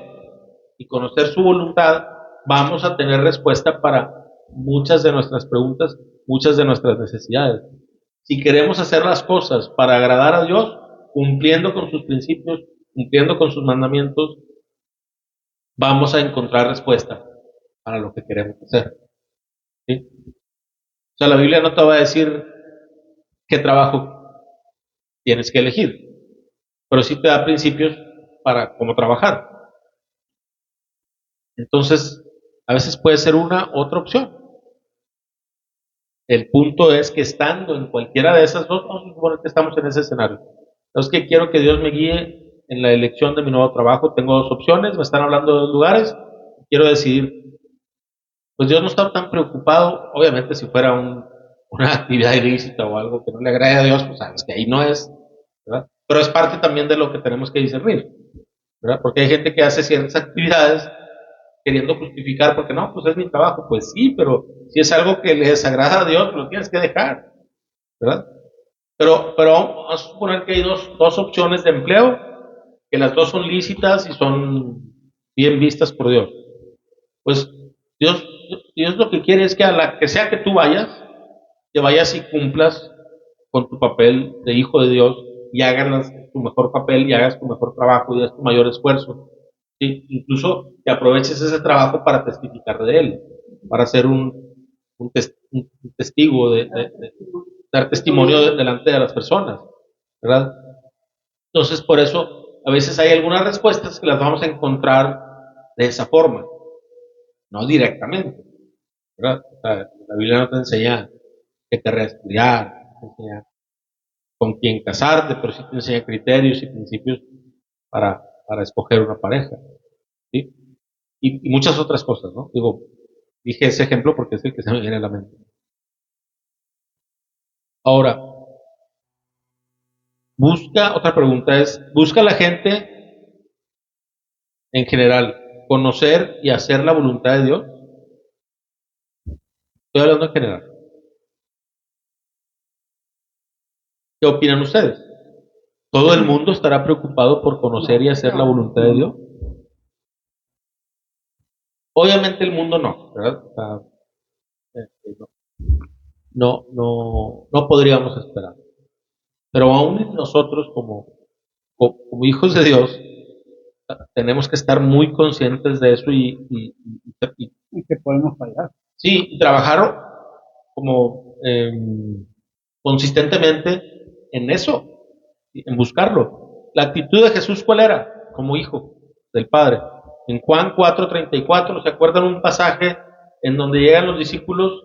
y conocer su voluntad, vamos a tener respuesta para muchas de nuestras preguntas, muchas de nuestras necesidades. Si queremos hacer las cosas para agradar a Dios, cumpliendo con sus principios, cumpliendo con sus mandamientos, vamos a encontrar respuesta para lo que queremos hacer. ¿Sí? O sea, la Biblia no te va a decir qué trabajo tienes que elegir, pero sí te da principios para cómo trabajar. Entonces, a veces puede ser otra opción. El punto es que estando en cualquiera de esas dos, vamos a suponer que estamos en ese escenario. Entonces, que quiero que Dios me guíe en la elección de mi nuevo trabajo. Tengo dos opciones, me están hablando de dos lugares, quiero decidir. Pues Dios no está tan preocupado, obviamente si fuera una actividad ilícita o algo que no le agrade a Dios, pues sabes que ahí no es, ¿verdad? Pero es parte también de lo que tenemos que discernir, ¿verdad? Porque hay gente que hace ciertas actividades queriendo justificar, porque no, pues es mi trabajo, pues sí, pero si es algo que le desagrada a Dios, lo tienes que dejar, ¿verdad? Pero vamos a suponer que hay dos opciones de empleo, que las dos son lícitas y son bien vistas por Dios. Pues Dios, Dios lo que quiere es que a la que sea que tú vayas, que vayas y cumplas con tu papel de hijo de Dios y hagas tu mejor papel y hagas tu mejor trabajo y hagas tu mayor esfuerzo. ¿Sí? Incluso que aproveches ese trabajo para testificar de él, para ser un testigo, de dar testimonio delante de las personas, ¿verdad? Entonces, por eso, a veces hay algunas respuestas que las vamos a encontrar de esa forma, no directamente, ¿verdad? O sea, la Biblia no te enseña qué carrera estudiar, no te enseña con quién casarte, pero sí te enseña criterios y principios para escoger una pareja, ¿sí? Y muchas otras cosas, ¿no? Digo, dije ese ejemplo porque es el que se me viene a la mente. Ahora, otra pregunta es, ¿busca la gente en general conocer y hacer la voluntad de Dios? Estoy hablando en general. ¿Qué opinan ustedes? ¿Todo el mundo estará preocupado por conocer y hacer la voluntad de Dios? Obviamente el mundo no, ¿verdad? O sea, no podríamos esperar. Pero aún nosotros como hijos de Dios tenemos que estar muy conscientes de eso Y que podemos fallar. sí, y trabajar como consistentemente en eso, en buscarlo. La actitud de Jesús, ¿cuál era? Como hijo del Padre. En Juan 4:34, ¿se acuerdan un pasaje en donde llegan los discípulos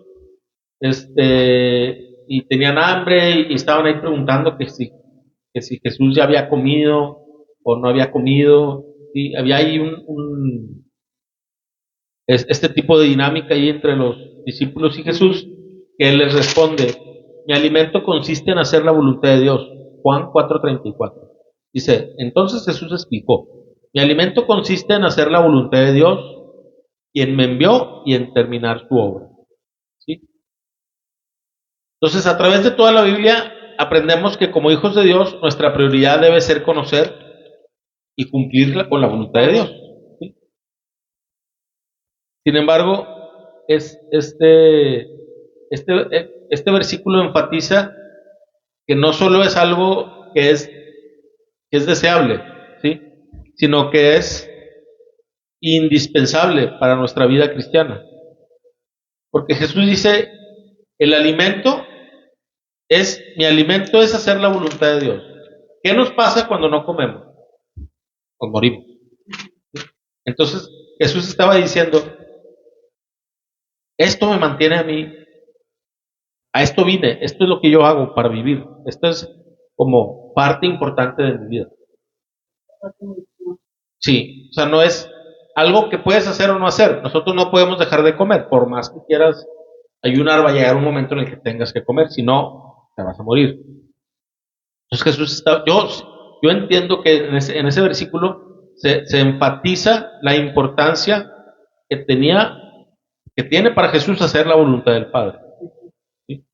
y tenían hambre y estaban ahí preguntando que si Jesús ya había comido o no había comido? Y había ahí este tipo de dinámica ahí entre los discípulos y Jesús, que él les responde: mi alimento consiste en hacer la voluntad de Dios. Juan 4:34. Dice, entonces Jesús explicó: mi alimento consiste en hacer la voluntad de Dios, quien me envió, y en terminar su obra. ¿Sí? Entonces, a través de toda la Biblia aprendemos que como hijos de Dios, nuestra prioridad debe ser conocer y cumplir con la voluntad de Dios. ¿Sí? Sin embargo, este versículo enfatiza que no solo es algo que es deseable, ¿sí? Sino que es indispensable para nuestra vida cristiana. Porque Jesús dice, mi alimento es hacer la voluntad de Dios. ¿Qué nos pasa cuando no comemos? Pues morimos. Entonces, Jesús estaba diciendo, esto me mantiene a mí, a esto vine, esto es lo que yo hago para vivir. Esto es como parte importante de mi vida. Sí, o sea, no es algo que puedes hacer o no hacer. Nosotros no podemos dejar de comer, por más que quieras ayunar, va a llegar un momento en el que tengas que comer, si no, te vas a morir. Entonces Jesús yo entiendo que en ese versículo se enfatiza la importancia que tiene para Jesús hacer la voluntad del Padre. ¿Sí?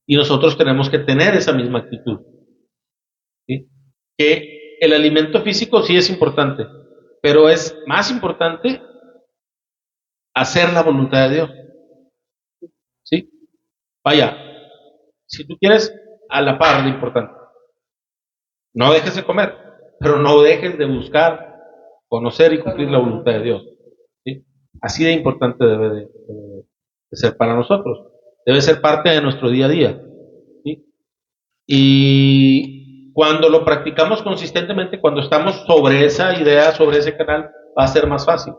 Y nosotros tenemos que tener esa misma actitud. ¿Sí? Que el alimento físico sí es importante, pero es más importante hacer la voluntad de Dios. ¿Sí? Vaya, si tú quieres, a la par de importante. No dejes de comer, pero no dejes de buscar, conocer y cumplir la voluntad de Dios. ¿Sí? Así de importante debe de ser para nosotros. Debe ser parte de nuestro día a día. ¿Sí? Y cuando lo practicamos consistentemente, cuando estamos sobre esa idea, sobre ese canal, va a ser más fácil.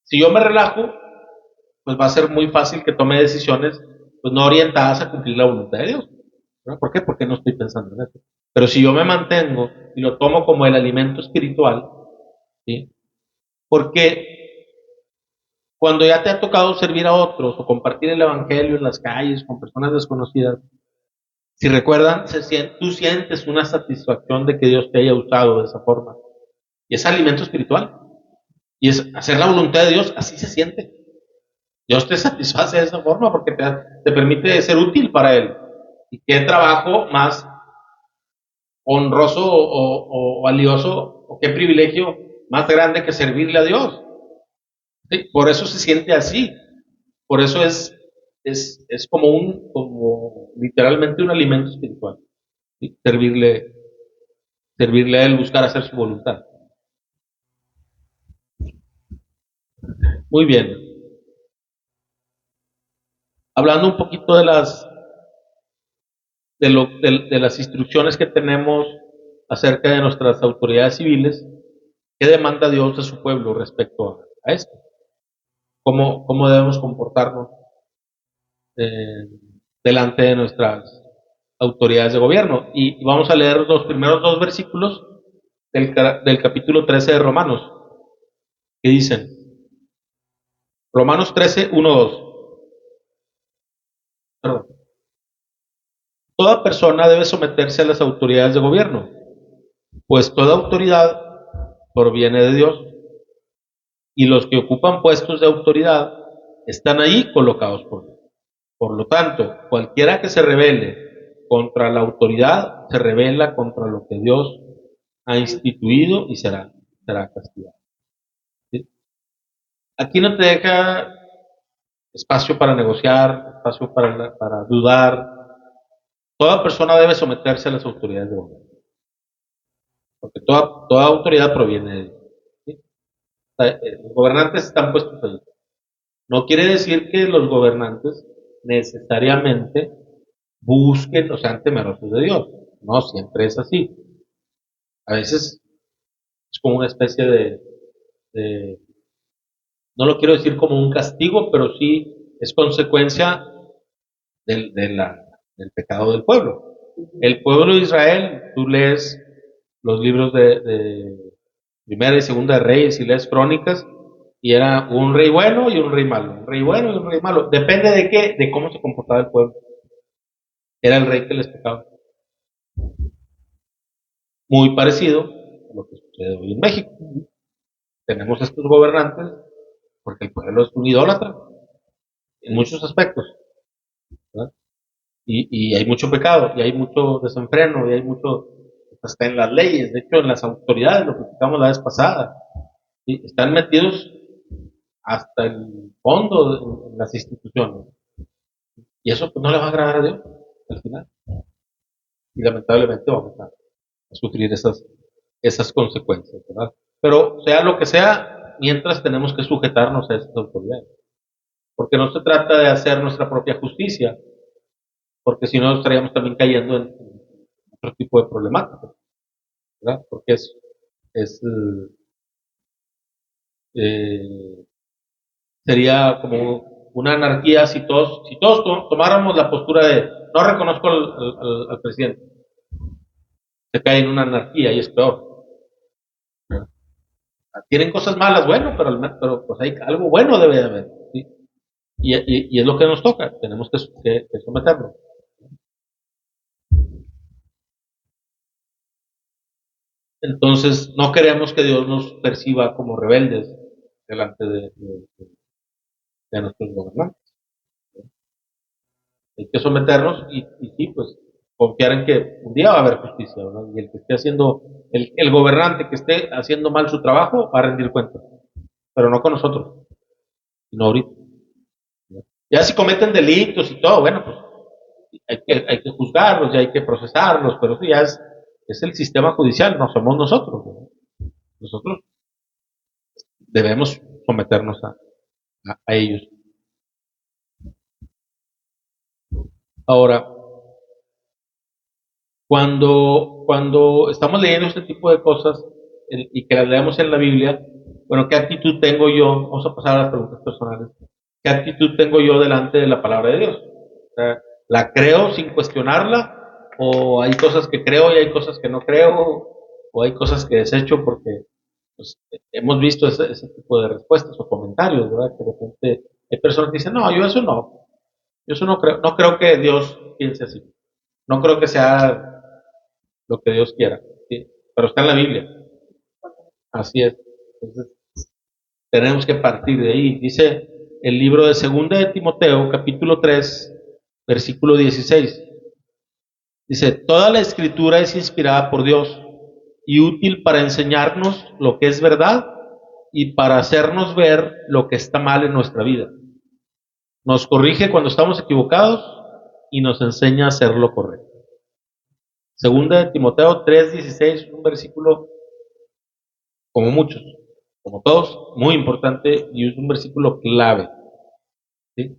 Si yo me relajo, pues va a ser muy fácil que tome decisiones pues no orientadas a cumplir la voluntad de Dios. ¿No? ¿Por qué? Porque no estoy pensando en eso. Pero si yo me mantengo y lo tomo como el alimento espiritual, ¿sí? Porque cuando ya te ha tocado servir a otros o compartir el evangelio en las calles con personas desconocidas, si recuerdan, tú sientes una satisfacción de que Dios te haya usado de esa forma. Y es alimento espiritual. Y es hacer la voluntad de Dios, así se siente. Dios te satisface de esa forma porque te permite ser útil para Él. Y qué trabajo más honroso o valioso, o qué privilegio más grande que servirle a Dios. ¿Sí? Por eso se siente así. Por eso es como literalmente un alimento espiritual. ¿Sí? Servirle a Él, buscar hacer su voluntad. Muy bien. Hablando un poquito de las instrucciones que tenemos acerca de nuestras autoridades civiles, ¿qué demanda Dios de su pueblo respecto a esto? ¿Cómo debemos comportarnos eh, delante de nuestras autoridades de gobierno? Y vamos a leer los primeros dos versículos del capítulo 13 de Romanos, que dicen, Romanos 13, 1, 2. Perdón. Toda persona debe someterse a las autoridades de gobierno, pues toda autoridad proviene de Dios, y los que ocupan puestos de autoridad están ahí colocados por Dios. Por lo tanto, cualquiera que se rebele contra la autoridad se rebela contra lo que Dios ha instituido y será castigado. ¿Sí? Aquí no te deja espacio para negociar, espacio para dudar. Toda persona debe someterse a las autoridades de gobierno, porque toda autoridad proviene de Dios. ¿Sí? Los gobernantes están puestos ahí. No quiere decir que los gobernantes necesariamente busquen o sean temerosos de Dios. No siempre es así. A veces es como una especie de, no lo quiero decir como un castigo, pero sí es consecuencia del pecado del pueblo. El pueblo de Israel, tú lees los libros de Primera y Segunda de Reyes y lees Crónicas, y era un rey bueno y un rey malo, un rey bueno y un rey malo. Depende de qué, de cómo se comportaba el pueblo. Era el rey que les tocaba. Muy parecido a lo que sucede hoy en México. Tenemos estos gobernantes porque el pueblo es un idólatra en muchos aspectos, ¿verdad? Y hay mucho pecado, y hay mucho desenfreno, y hay mucho, hasta en las leyes, de hecho en las autoridades, lo que platicamos la vez pasada, ¿sí? Están metidos hasta el fondo en las instituciones, y eso pues no le va a agradar a Dios al final, y lamentablemente vamos a sufrir esas consecuencias, ¿verdad? Pero sea lo que sea, mientras tenemos que sujetarnos a esas autoridades, porque no se trata de hacer nuestra propia justicia, porque si no estaríamos también cayendo en otro tipo de problemáticas, ¿verdad? Porque es eh, sería como una anarquía si todos tomáramos la postura de no reconozco al presidente, se cae en una anarquía y es peor. ¿Verdad? Tienen cosas malas, bueno, pero pues hay algo bueno debe de haber, ¿sí? Y es lo que nos toca, tenemos que someternos. Entonces, no queremos que Dios nos perciba como rebeldes delante de nuestros gobernantes. Hay que someternos y sí, pues confiar en que un día va a haber justicia, ¿verdad? Y el que esté haciendo, el gobernante que esté haciendo mal su trabajo va a rendir cuenta, pero no con nosotros, sino ahorita. ¿Verdad? Ya si cometen delitos y todo, bueno, pues hay que juzgarlos y hay que procesarlos, pero eso ya es el sistema judicial, no somos nosotros, ¿verdad? Nosotros debemos someternos a ellos. Ahora, cuando estamos leyendo este tipo de cosas y que las leemos en la Biblia, bueno, ¿qué actitud tengo yo? Vamos a pasar a las preguntas personales. ¿Qué actitud tengo yo delante de la palabra de Dios? O sea, ¿la creo sin cuestionarla o hay cosas que creo y hay cosas que no creo, o hay cosas que desecho porque pues, hemos visto ese tipo de respuestas o comentarios, ¿verdad? Que de repente hay personas que dicen, no, yo eso no creo que Dios piense así, no creo que sea lo que Dios quiera, ¿sí? Pero está en la Biblia, así es. Entonces, tenemos que partir de ahí. Dice el libro de Segunda de Timoteo, capítulo 3, versículo 16. Dice, toda la escritura es inspirada por Dios y útil para enseñarnos lo que es verdad y para hacernos ver lo que está mal en nuestra vida. Nos corrige cuando estamos equivocados y nos enseña a hacer lo correcto. Segunda de Timoteo 3:16, un versículo como muchos, como todos, muy importante y es un versículo clave. ¿Sí?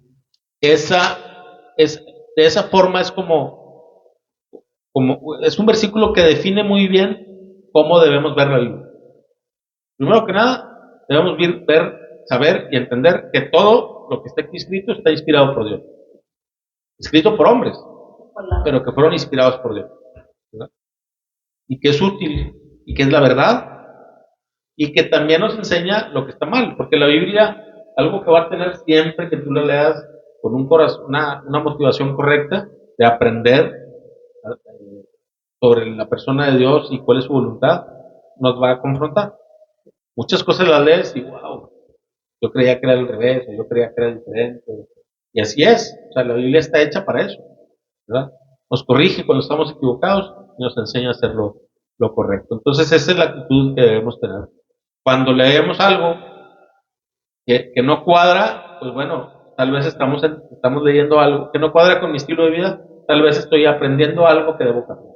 De esa forma es es un versículo que define muy bien cómo debemos ver la Biblia. Primero que nada, debemos ver, saber y entender que todo lo que está aquí escrito está inspirado por Dios. Escrito por hombres, pero que fueron inspirados por Dios. ¿Verdad? Y que es útil, y que es la verdad, y que también nos enseña lo que está mal, porque la Biblia, algo que va a tener siempre que tú la leas con un corazón, una motivación correcta de aprender sobre la persona de Dios y cuál es su voluntad, nos va a confrontar. Muchas cosas las lees y wow, yo creía que era al revés, o yo creía que era diferente, y así es, o sea, la Biblia está hecha para eso, ¿verdad? Nos corrige cuando estamos equivocados y nos enseña a hacer lo correcto. Entonces esa es la actitud que debemos tener. Cuando leemos algo que no cuadra, pues bueno, tal vez estamos leyendo algo que no cuadra con mi estilo de vida, tal vez estoy aprendiendo algo que debo cambiar.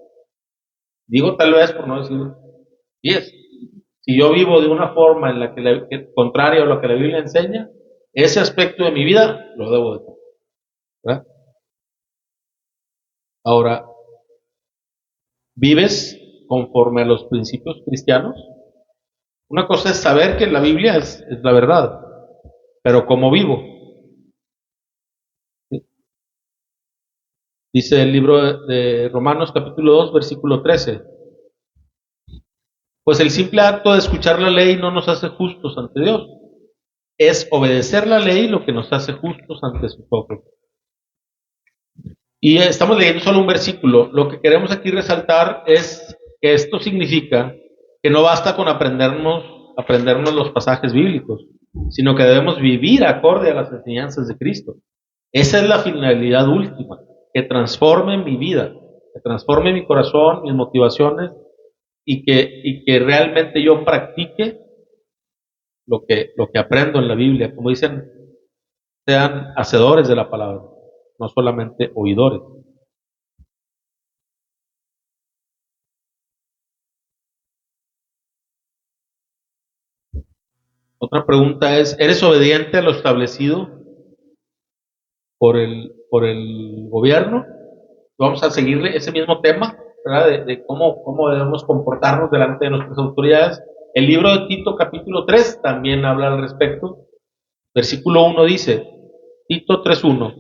Digo tal vez por no decir 10. Si yo vivo de una forma en la que contraria a lo que la Biblia enseña, ese aspecto de mi vida lo debo de cambiar, ¿verdad? Ahora, ¿vives conforme a los principios cristianos? Una cosa es saber que la Biblia es la verdad, pero ¿cómo vivo? Dice el libro de Romanos capítulo 2, versículo 13. Pues el simple acto de escuchar la ley no nos hace justos ante Dios. Es obedecer la ley lo que nos hace justos ante su ojos. Y estamos leyendo solo un versículo. Lo que queremos aquí resaltar es que esto significa que no basta con aprendernos los pasajes bíblicos, sino que debemos vivir acorde a las enseñanzas de Cristo. Esa es la finalidad última, que transforme mi vida, que transforme mi corazón, mis motivaciones y que realmente yo practique lo que aprendo en la Biblia. Como dicen, sean hacedores de la palabra, no solamente oidores. Otra pregunta es, ¿eres obediente a lo establecido por el gobierno? Vamos a seguirle ese mismo tema, ¿verdad? De cómo debemos comportarnos delante de nuestras autoridades. El libro de Tito, capítulo 3, también habla al respecto. Versículo 1 dice, Tito 3:1,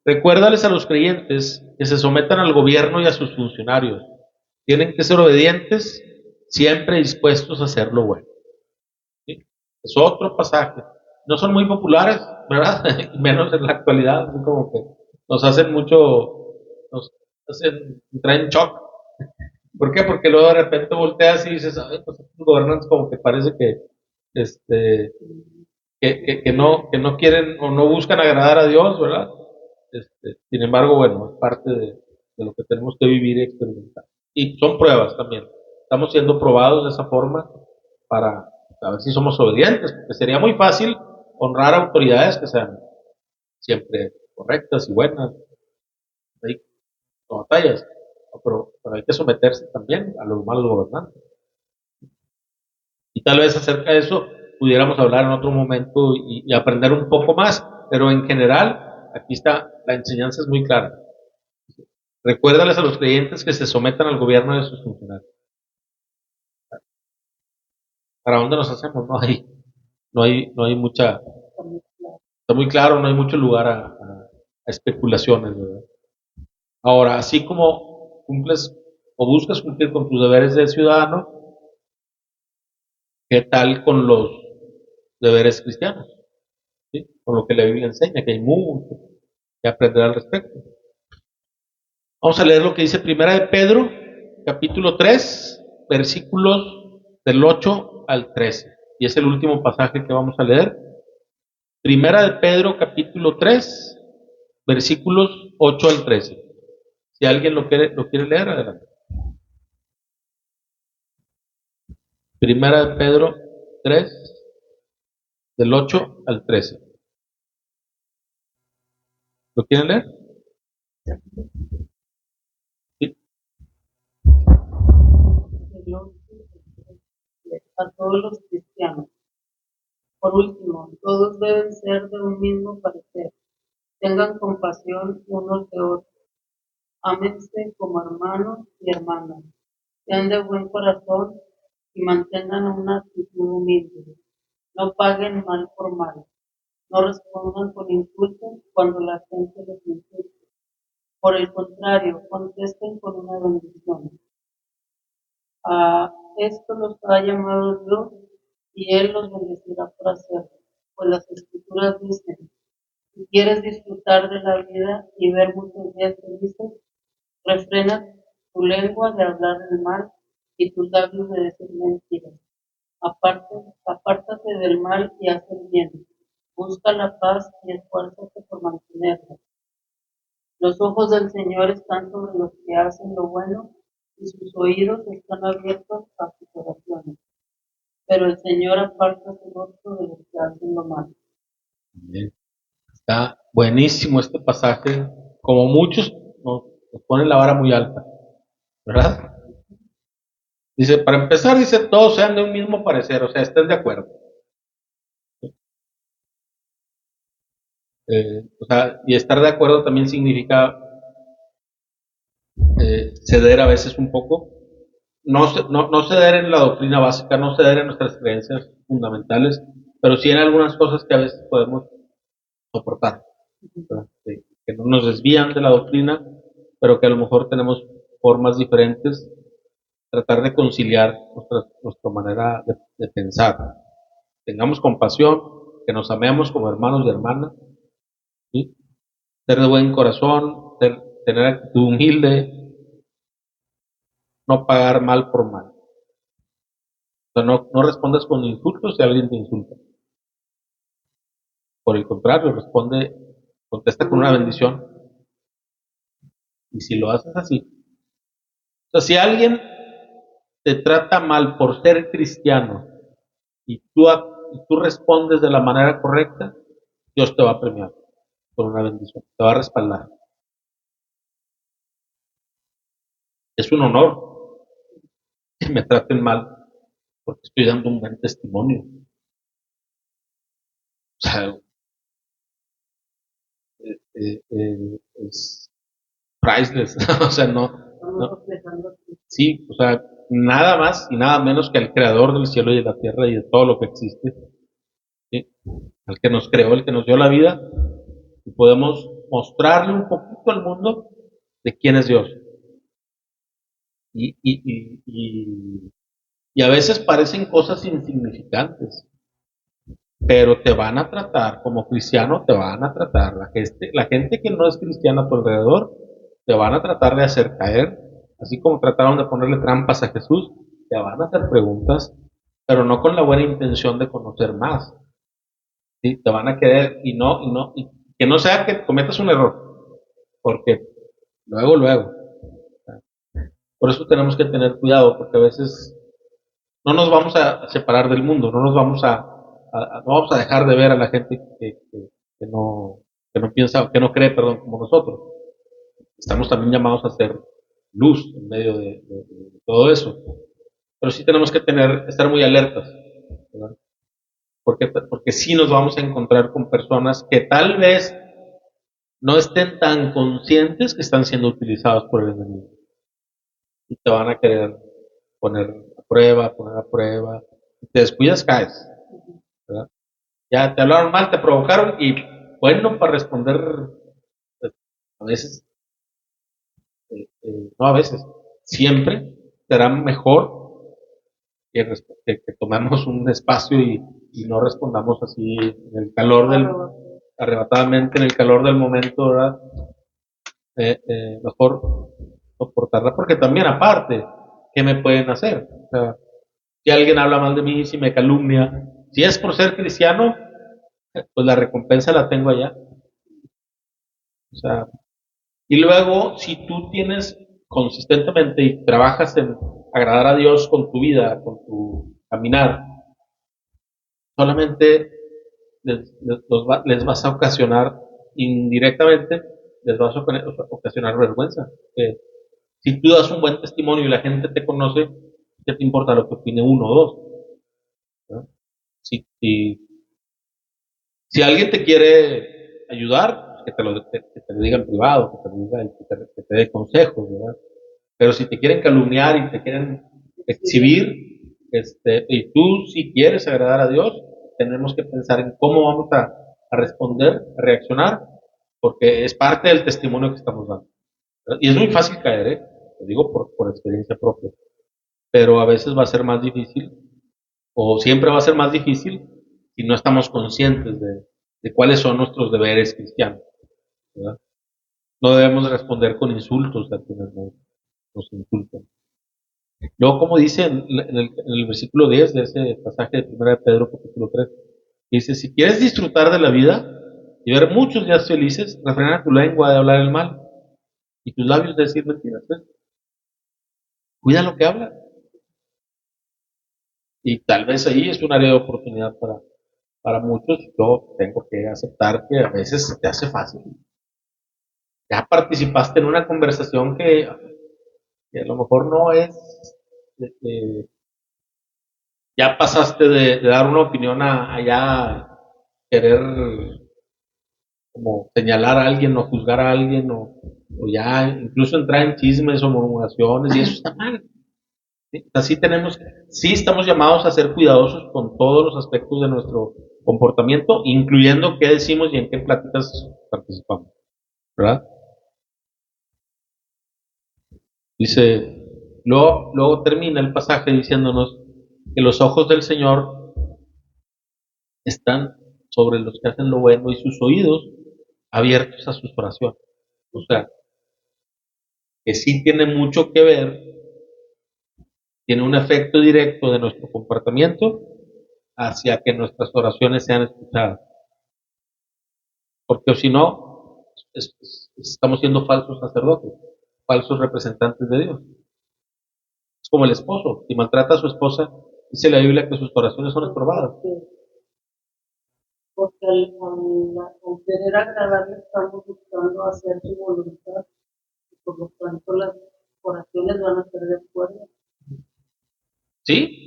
recuérdales a los creyentes que se sometan al gobierno y a sus funcionarios. Tienen que ser obedientes, siempre dispuestos a hacer lo bueno. ¿Sí? Es otro pasaje. No son muy populares, ¿verdad? Menos en la actualidad, así como que nos hacen nos traen shock. ¿Por qué? Porque luego de repente volteas y dices, ay, pues estos gobernantes como que parece este, que no quieren o no buscan agradar a Dios, ¿verdad? Sin embargo, bueno, es parte de lo que tenemos que vivir y experimentar. Y son pruebas también. Estamos siendo probados de esa forma para ver si somos obedientes, porque sería muy fácil honrar autoridades que sean siempre correctas y buenas, ahí no batallas, pero hay que someterse también a los malos gobernantes. Y tal vez acerca de eso pudiéramos hablar en otro momento y aprender un poco más, pero en general, aquí está, la enseñanza es muy clara. Recuérdales a los creyentes que se sometan al gobierno de sus funcionarios. ¿Para dónde nos hacemos? No hay mucha, está muy claro, no hay mucho lugar a especulaciones, ¿verdad? Ahora, así como cumples o buscas cumplir con tus deberes de ciudadano, ¿qué tal con los deberes cristianos? ¿Sí? Con lo que la Biblia enseña, que hay mucho que aprender al respecto. Vamos a leer lo que dice Primera de Pedro, capítulo 3, versículos del 8 al 13. Y es el último pasaje que vamos a leer. Primera de Pedro, capítulo 3, versículos 8 al 13. Si alguien lo quiere leer, adelante. Primera de Pedro 3, del 8 al 13. ¿Lo quieren leer? Sí. A todos los cristianos. Por último, todos deben ser de un mismo parecer. Tengan compasión unos de otros. Ámense como hermanos y hermanas. Sean de buen corazón y mantengan una actitud humilde. No paguen mal por mal. No respondan con insultos cuando la gente les insulte. Por el contrario, contesten con una bendición. A esto los ha llamado Dios y Él los bendecirá por hacerlo. Pues las Escrituras dicen, si quieres disfrutar de la vida y ver muchos días felices, refrena tu lengua de hablar el mal y tus labios de decir mentiras. Apártate del mal y haz el bien. Busca la paz y esfuérzate por mantenerla. Los ojos del Señor están sobre los que hacen lo bueno y sus oídos están abiertos a sus oraciones. Pero el Señor aparta su rostro de los que hacen lo malo. Bien. Está buenísimo este pasaje. Como muchos nos ponen la vara muy alta, ¿verdad? Dice, para empezar, dice, todos sean de un mismo parecer, o sea, estén de acuerdo. O sea, y estar de acuerdo también significa ceder a veces un poco. No ceder en la doctrina básica, no ceder en nuestras creencias fundamentales, pero sí en algunas cosas que a veces podemos soportar, ¿verdad? Que no nos desvían de la doctrina, pero que a lo mejor tenemos formas diferentes, tratar de conciliar nuestra manera de pensar. Tengamos compasión, que nos amemos como hermanos y hermanas, ¿sí? Ser de buen corazón, tener actitud humilde, no pagar mal por mal. O sea, no respondas con insultos si alguien te insulta. Por el contrario, contesta con una bendición. Y si lo haces así, o sea, si alguien te trata mal por ser cristiano y tú respondes de la manera correcta, Dios te va a premiar con una bendición, te va a respaldar. Es un honor que me traten mal porque estoy dando un buen testimonio. O sea, es priceless. O sea, sí, o sea, nada más y nada menos que al creador del cielo y de la tierra y de todo lo que existe, ¿sí? Al que nos creó, el que nos dio la vida, y podemos mostrarle un poquito al mundo de quién es Dios. Y a veces parecen cosas insignificantes, pero te van a tratar, como cristiano te van a tratar, la gente que no es cristiana a tu alrededor, te van a tratar de hacer caer, así como trataron de ponerle trampas a Jesús, te van a hacer preguntas, pero no con la buena intención de conocer más, ¿sí? Te van a querer y que no sea que cometas un error, porque luego, por eso tenemos que tener cuidado, porque a veces no nos vamos a separar del mundo, no vamos a dejar de ver a la gente que no piensa, que no cree, perdón, como nosotros. Estamos también llamados a ser luz en medio de todo eso. Pero sí tenemos que estar muy alertas, ¿verdad? Porque sí nos vamos a encontrar con personas que tal vez no estén tan conscientes que están siendo utilizados por el enemigo. Y te van a querer poner poner a prueba. Si te descuidas, caes, ¿verdad? Ya te hablaron mal, te provocaron y bueno, para responder, pues, a veces no a veces, siempre será mejor que tomemos un espacio y no respondamos así en el calor arrebatadamente en el calor del momento, ¿verdad? Mejor soportarla, porque también aparte, ¿qué me pueden hacer? O sea, si alguien habla mal de mí, si me calumnia, si es por ser cristiano, pues la recompensa la tengo allá. O sea, y luego, si tú tienes consistentemente y trabajas en agradar a Dios con tu vida, con tu caminar, solamente les vas a ocasionar indirectamente, les vas a ocasionar vergüenza. Si tú das un buen testimonio y la gente te conoce, ¿qué te importa lo que opine uno o dos? ¿No? Si alguien te quiere ayudar, que te lo diga en privado, que te dé consejos, ¿verdad? Pero si te quieren calumniar y te quieren exhibir, y tú si quieres agradar a Dios, tenemos que pensar en cómo vamos a responder, a reaccionar, porque es parte del testimonio que estamos dando. ¿Verdad? Y es muy fácil caer, ¿eh? Lo digo por experiencia propia, pero a veces va a ser más difícil, o siempre va a ser más difícil, si no estamos conscientes de cuáles son nuestros deberes cristianos, ¿verdad? No debemos responder con insultos a quienes nos insultan. Luego, como dice en el versículo 10 de ese pasaje de 1 de Pedro, capítulo 3, dice, si quieres disfrutar de la vida y ver muchos días felices, refrena tu lengua de hablar el mal y tus labios de decir mentiras. ¿Ves? Cuida lo que hablas. Y tal vez ahí es un área de oportunidad para muchos. Yo tengo que aceptar que a veces se te hace fácil. Ya participaste en una conversación que a lo mejor no es, ya pasaste de dar una opinión a ya querer como señalar a alguien o juzgar a alguien o ya incluso entrar en chismes o murmuraciones y eso está mal. ¿Sí? Así sí estamos llamados a ser cuidadosos con todos los aspectos de nuestro comportamiento, incluyendo qué decimos y en qué pláticas participamos, ¿verdad? Dice, luego termina el pasaje diciéndonos que los ojos del Señor están sobre los que hacen lo bueno y sus oídos abiertos a sus oraciones. O sea, que sí tiene mucho que ver, tiene un efecto directo de nuestro comportamiento hacia que nuestras oraciones sean escuchadas. Porque si no, estamos siendo falsos sacerdotes, falsos representantes de Dios. Es como el esposo, si maltrata a su esposa, dice la Biblia que sus oraciones son exprobadas. Porque al querer agradarle estamos buscando hacer su voluntad y por lo tanto las oraciones van a ser de acuerdo. Sí.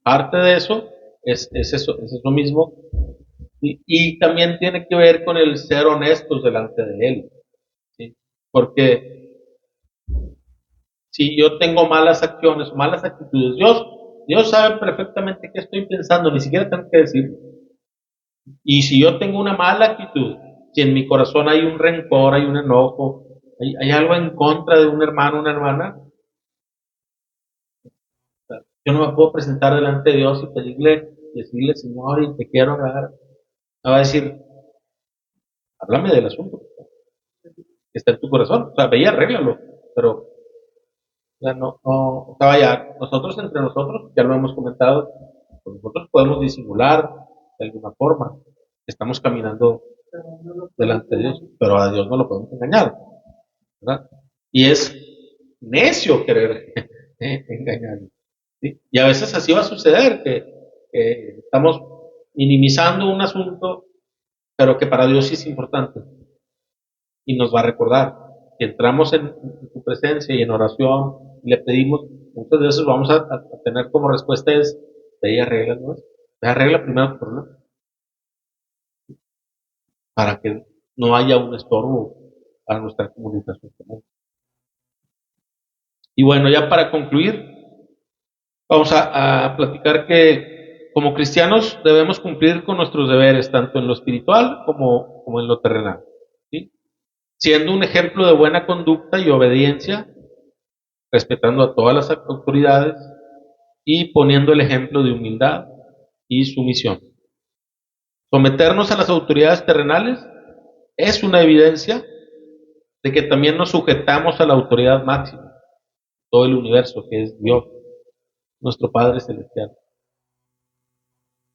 Parte de eso es eso, es eso mismo. Y también tiene que ver con el ser honestos delante de Él. ¿Sí? Porque si yo tengo malas acciones, malas actitudes, Dios sabe perfectamente qué estoy pensando, ni siquiera tengo que decirlo. Y si yo tengo una mala actitud, si en mi corazón hay un rencor, hay un enojo, hay algo en contra de un hermano, una hermana, yo no me puedo presentar delante de Dios y decirle, Señor, y te quiero agradar. Me va a decir, háblame del asunto que está en tu corazón. O sea, ve y arréglalo. Pero, o sea, o sea, vaya, nosotros entre nosotros, ya lo hemos comentado, pues nosotros podemos disimular de alguna forma. Estamos caminando delante de Dios, pero a Dios no lo podemos engañar, ¿verdad? Y es necio querer engañar. ¿Sí? Y a veces así va a suceder, que estamos minimizando un asunto, pero que para Dios sí es importante. Y nos va a recordar. Si entramos en su presencia y en oración y le pedimos, muchas veces vamos a tener como respuesta es, ve y arregla, ¿no? Ve arregla primero tu problema, para que no haya un estorbo para nuestra comunicación. Y bueno, ya para concluir, vamos a platicar que como cristianos debemos cumplir con nuestros deberes, tanto en lo espiritual como en lo terrenal. ¿Sí? siendo un ejemplo de buena conducta y obediencia, respetando a todas las autoridades y poniendo el ejemplo de humildad y sumisión. Someternos a las autoridades terrenales es una evidencia de que también nos sujetamos a la autoridad máxima, todo el universo, que es Dios, nuestro Padre Celestial.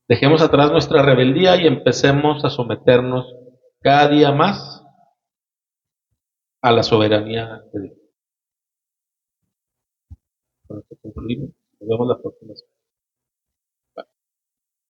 Dejemos atrás nuestra rebeldía y empecemos a someternos cada día más a la soberanía de Dios. Con esto concluimos. Nos vemos la próxima semana.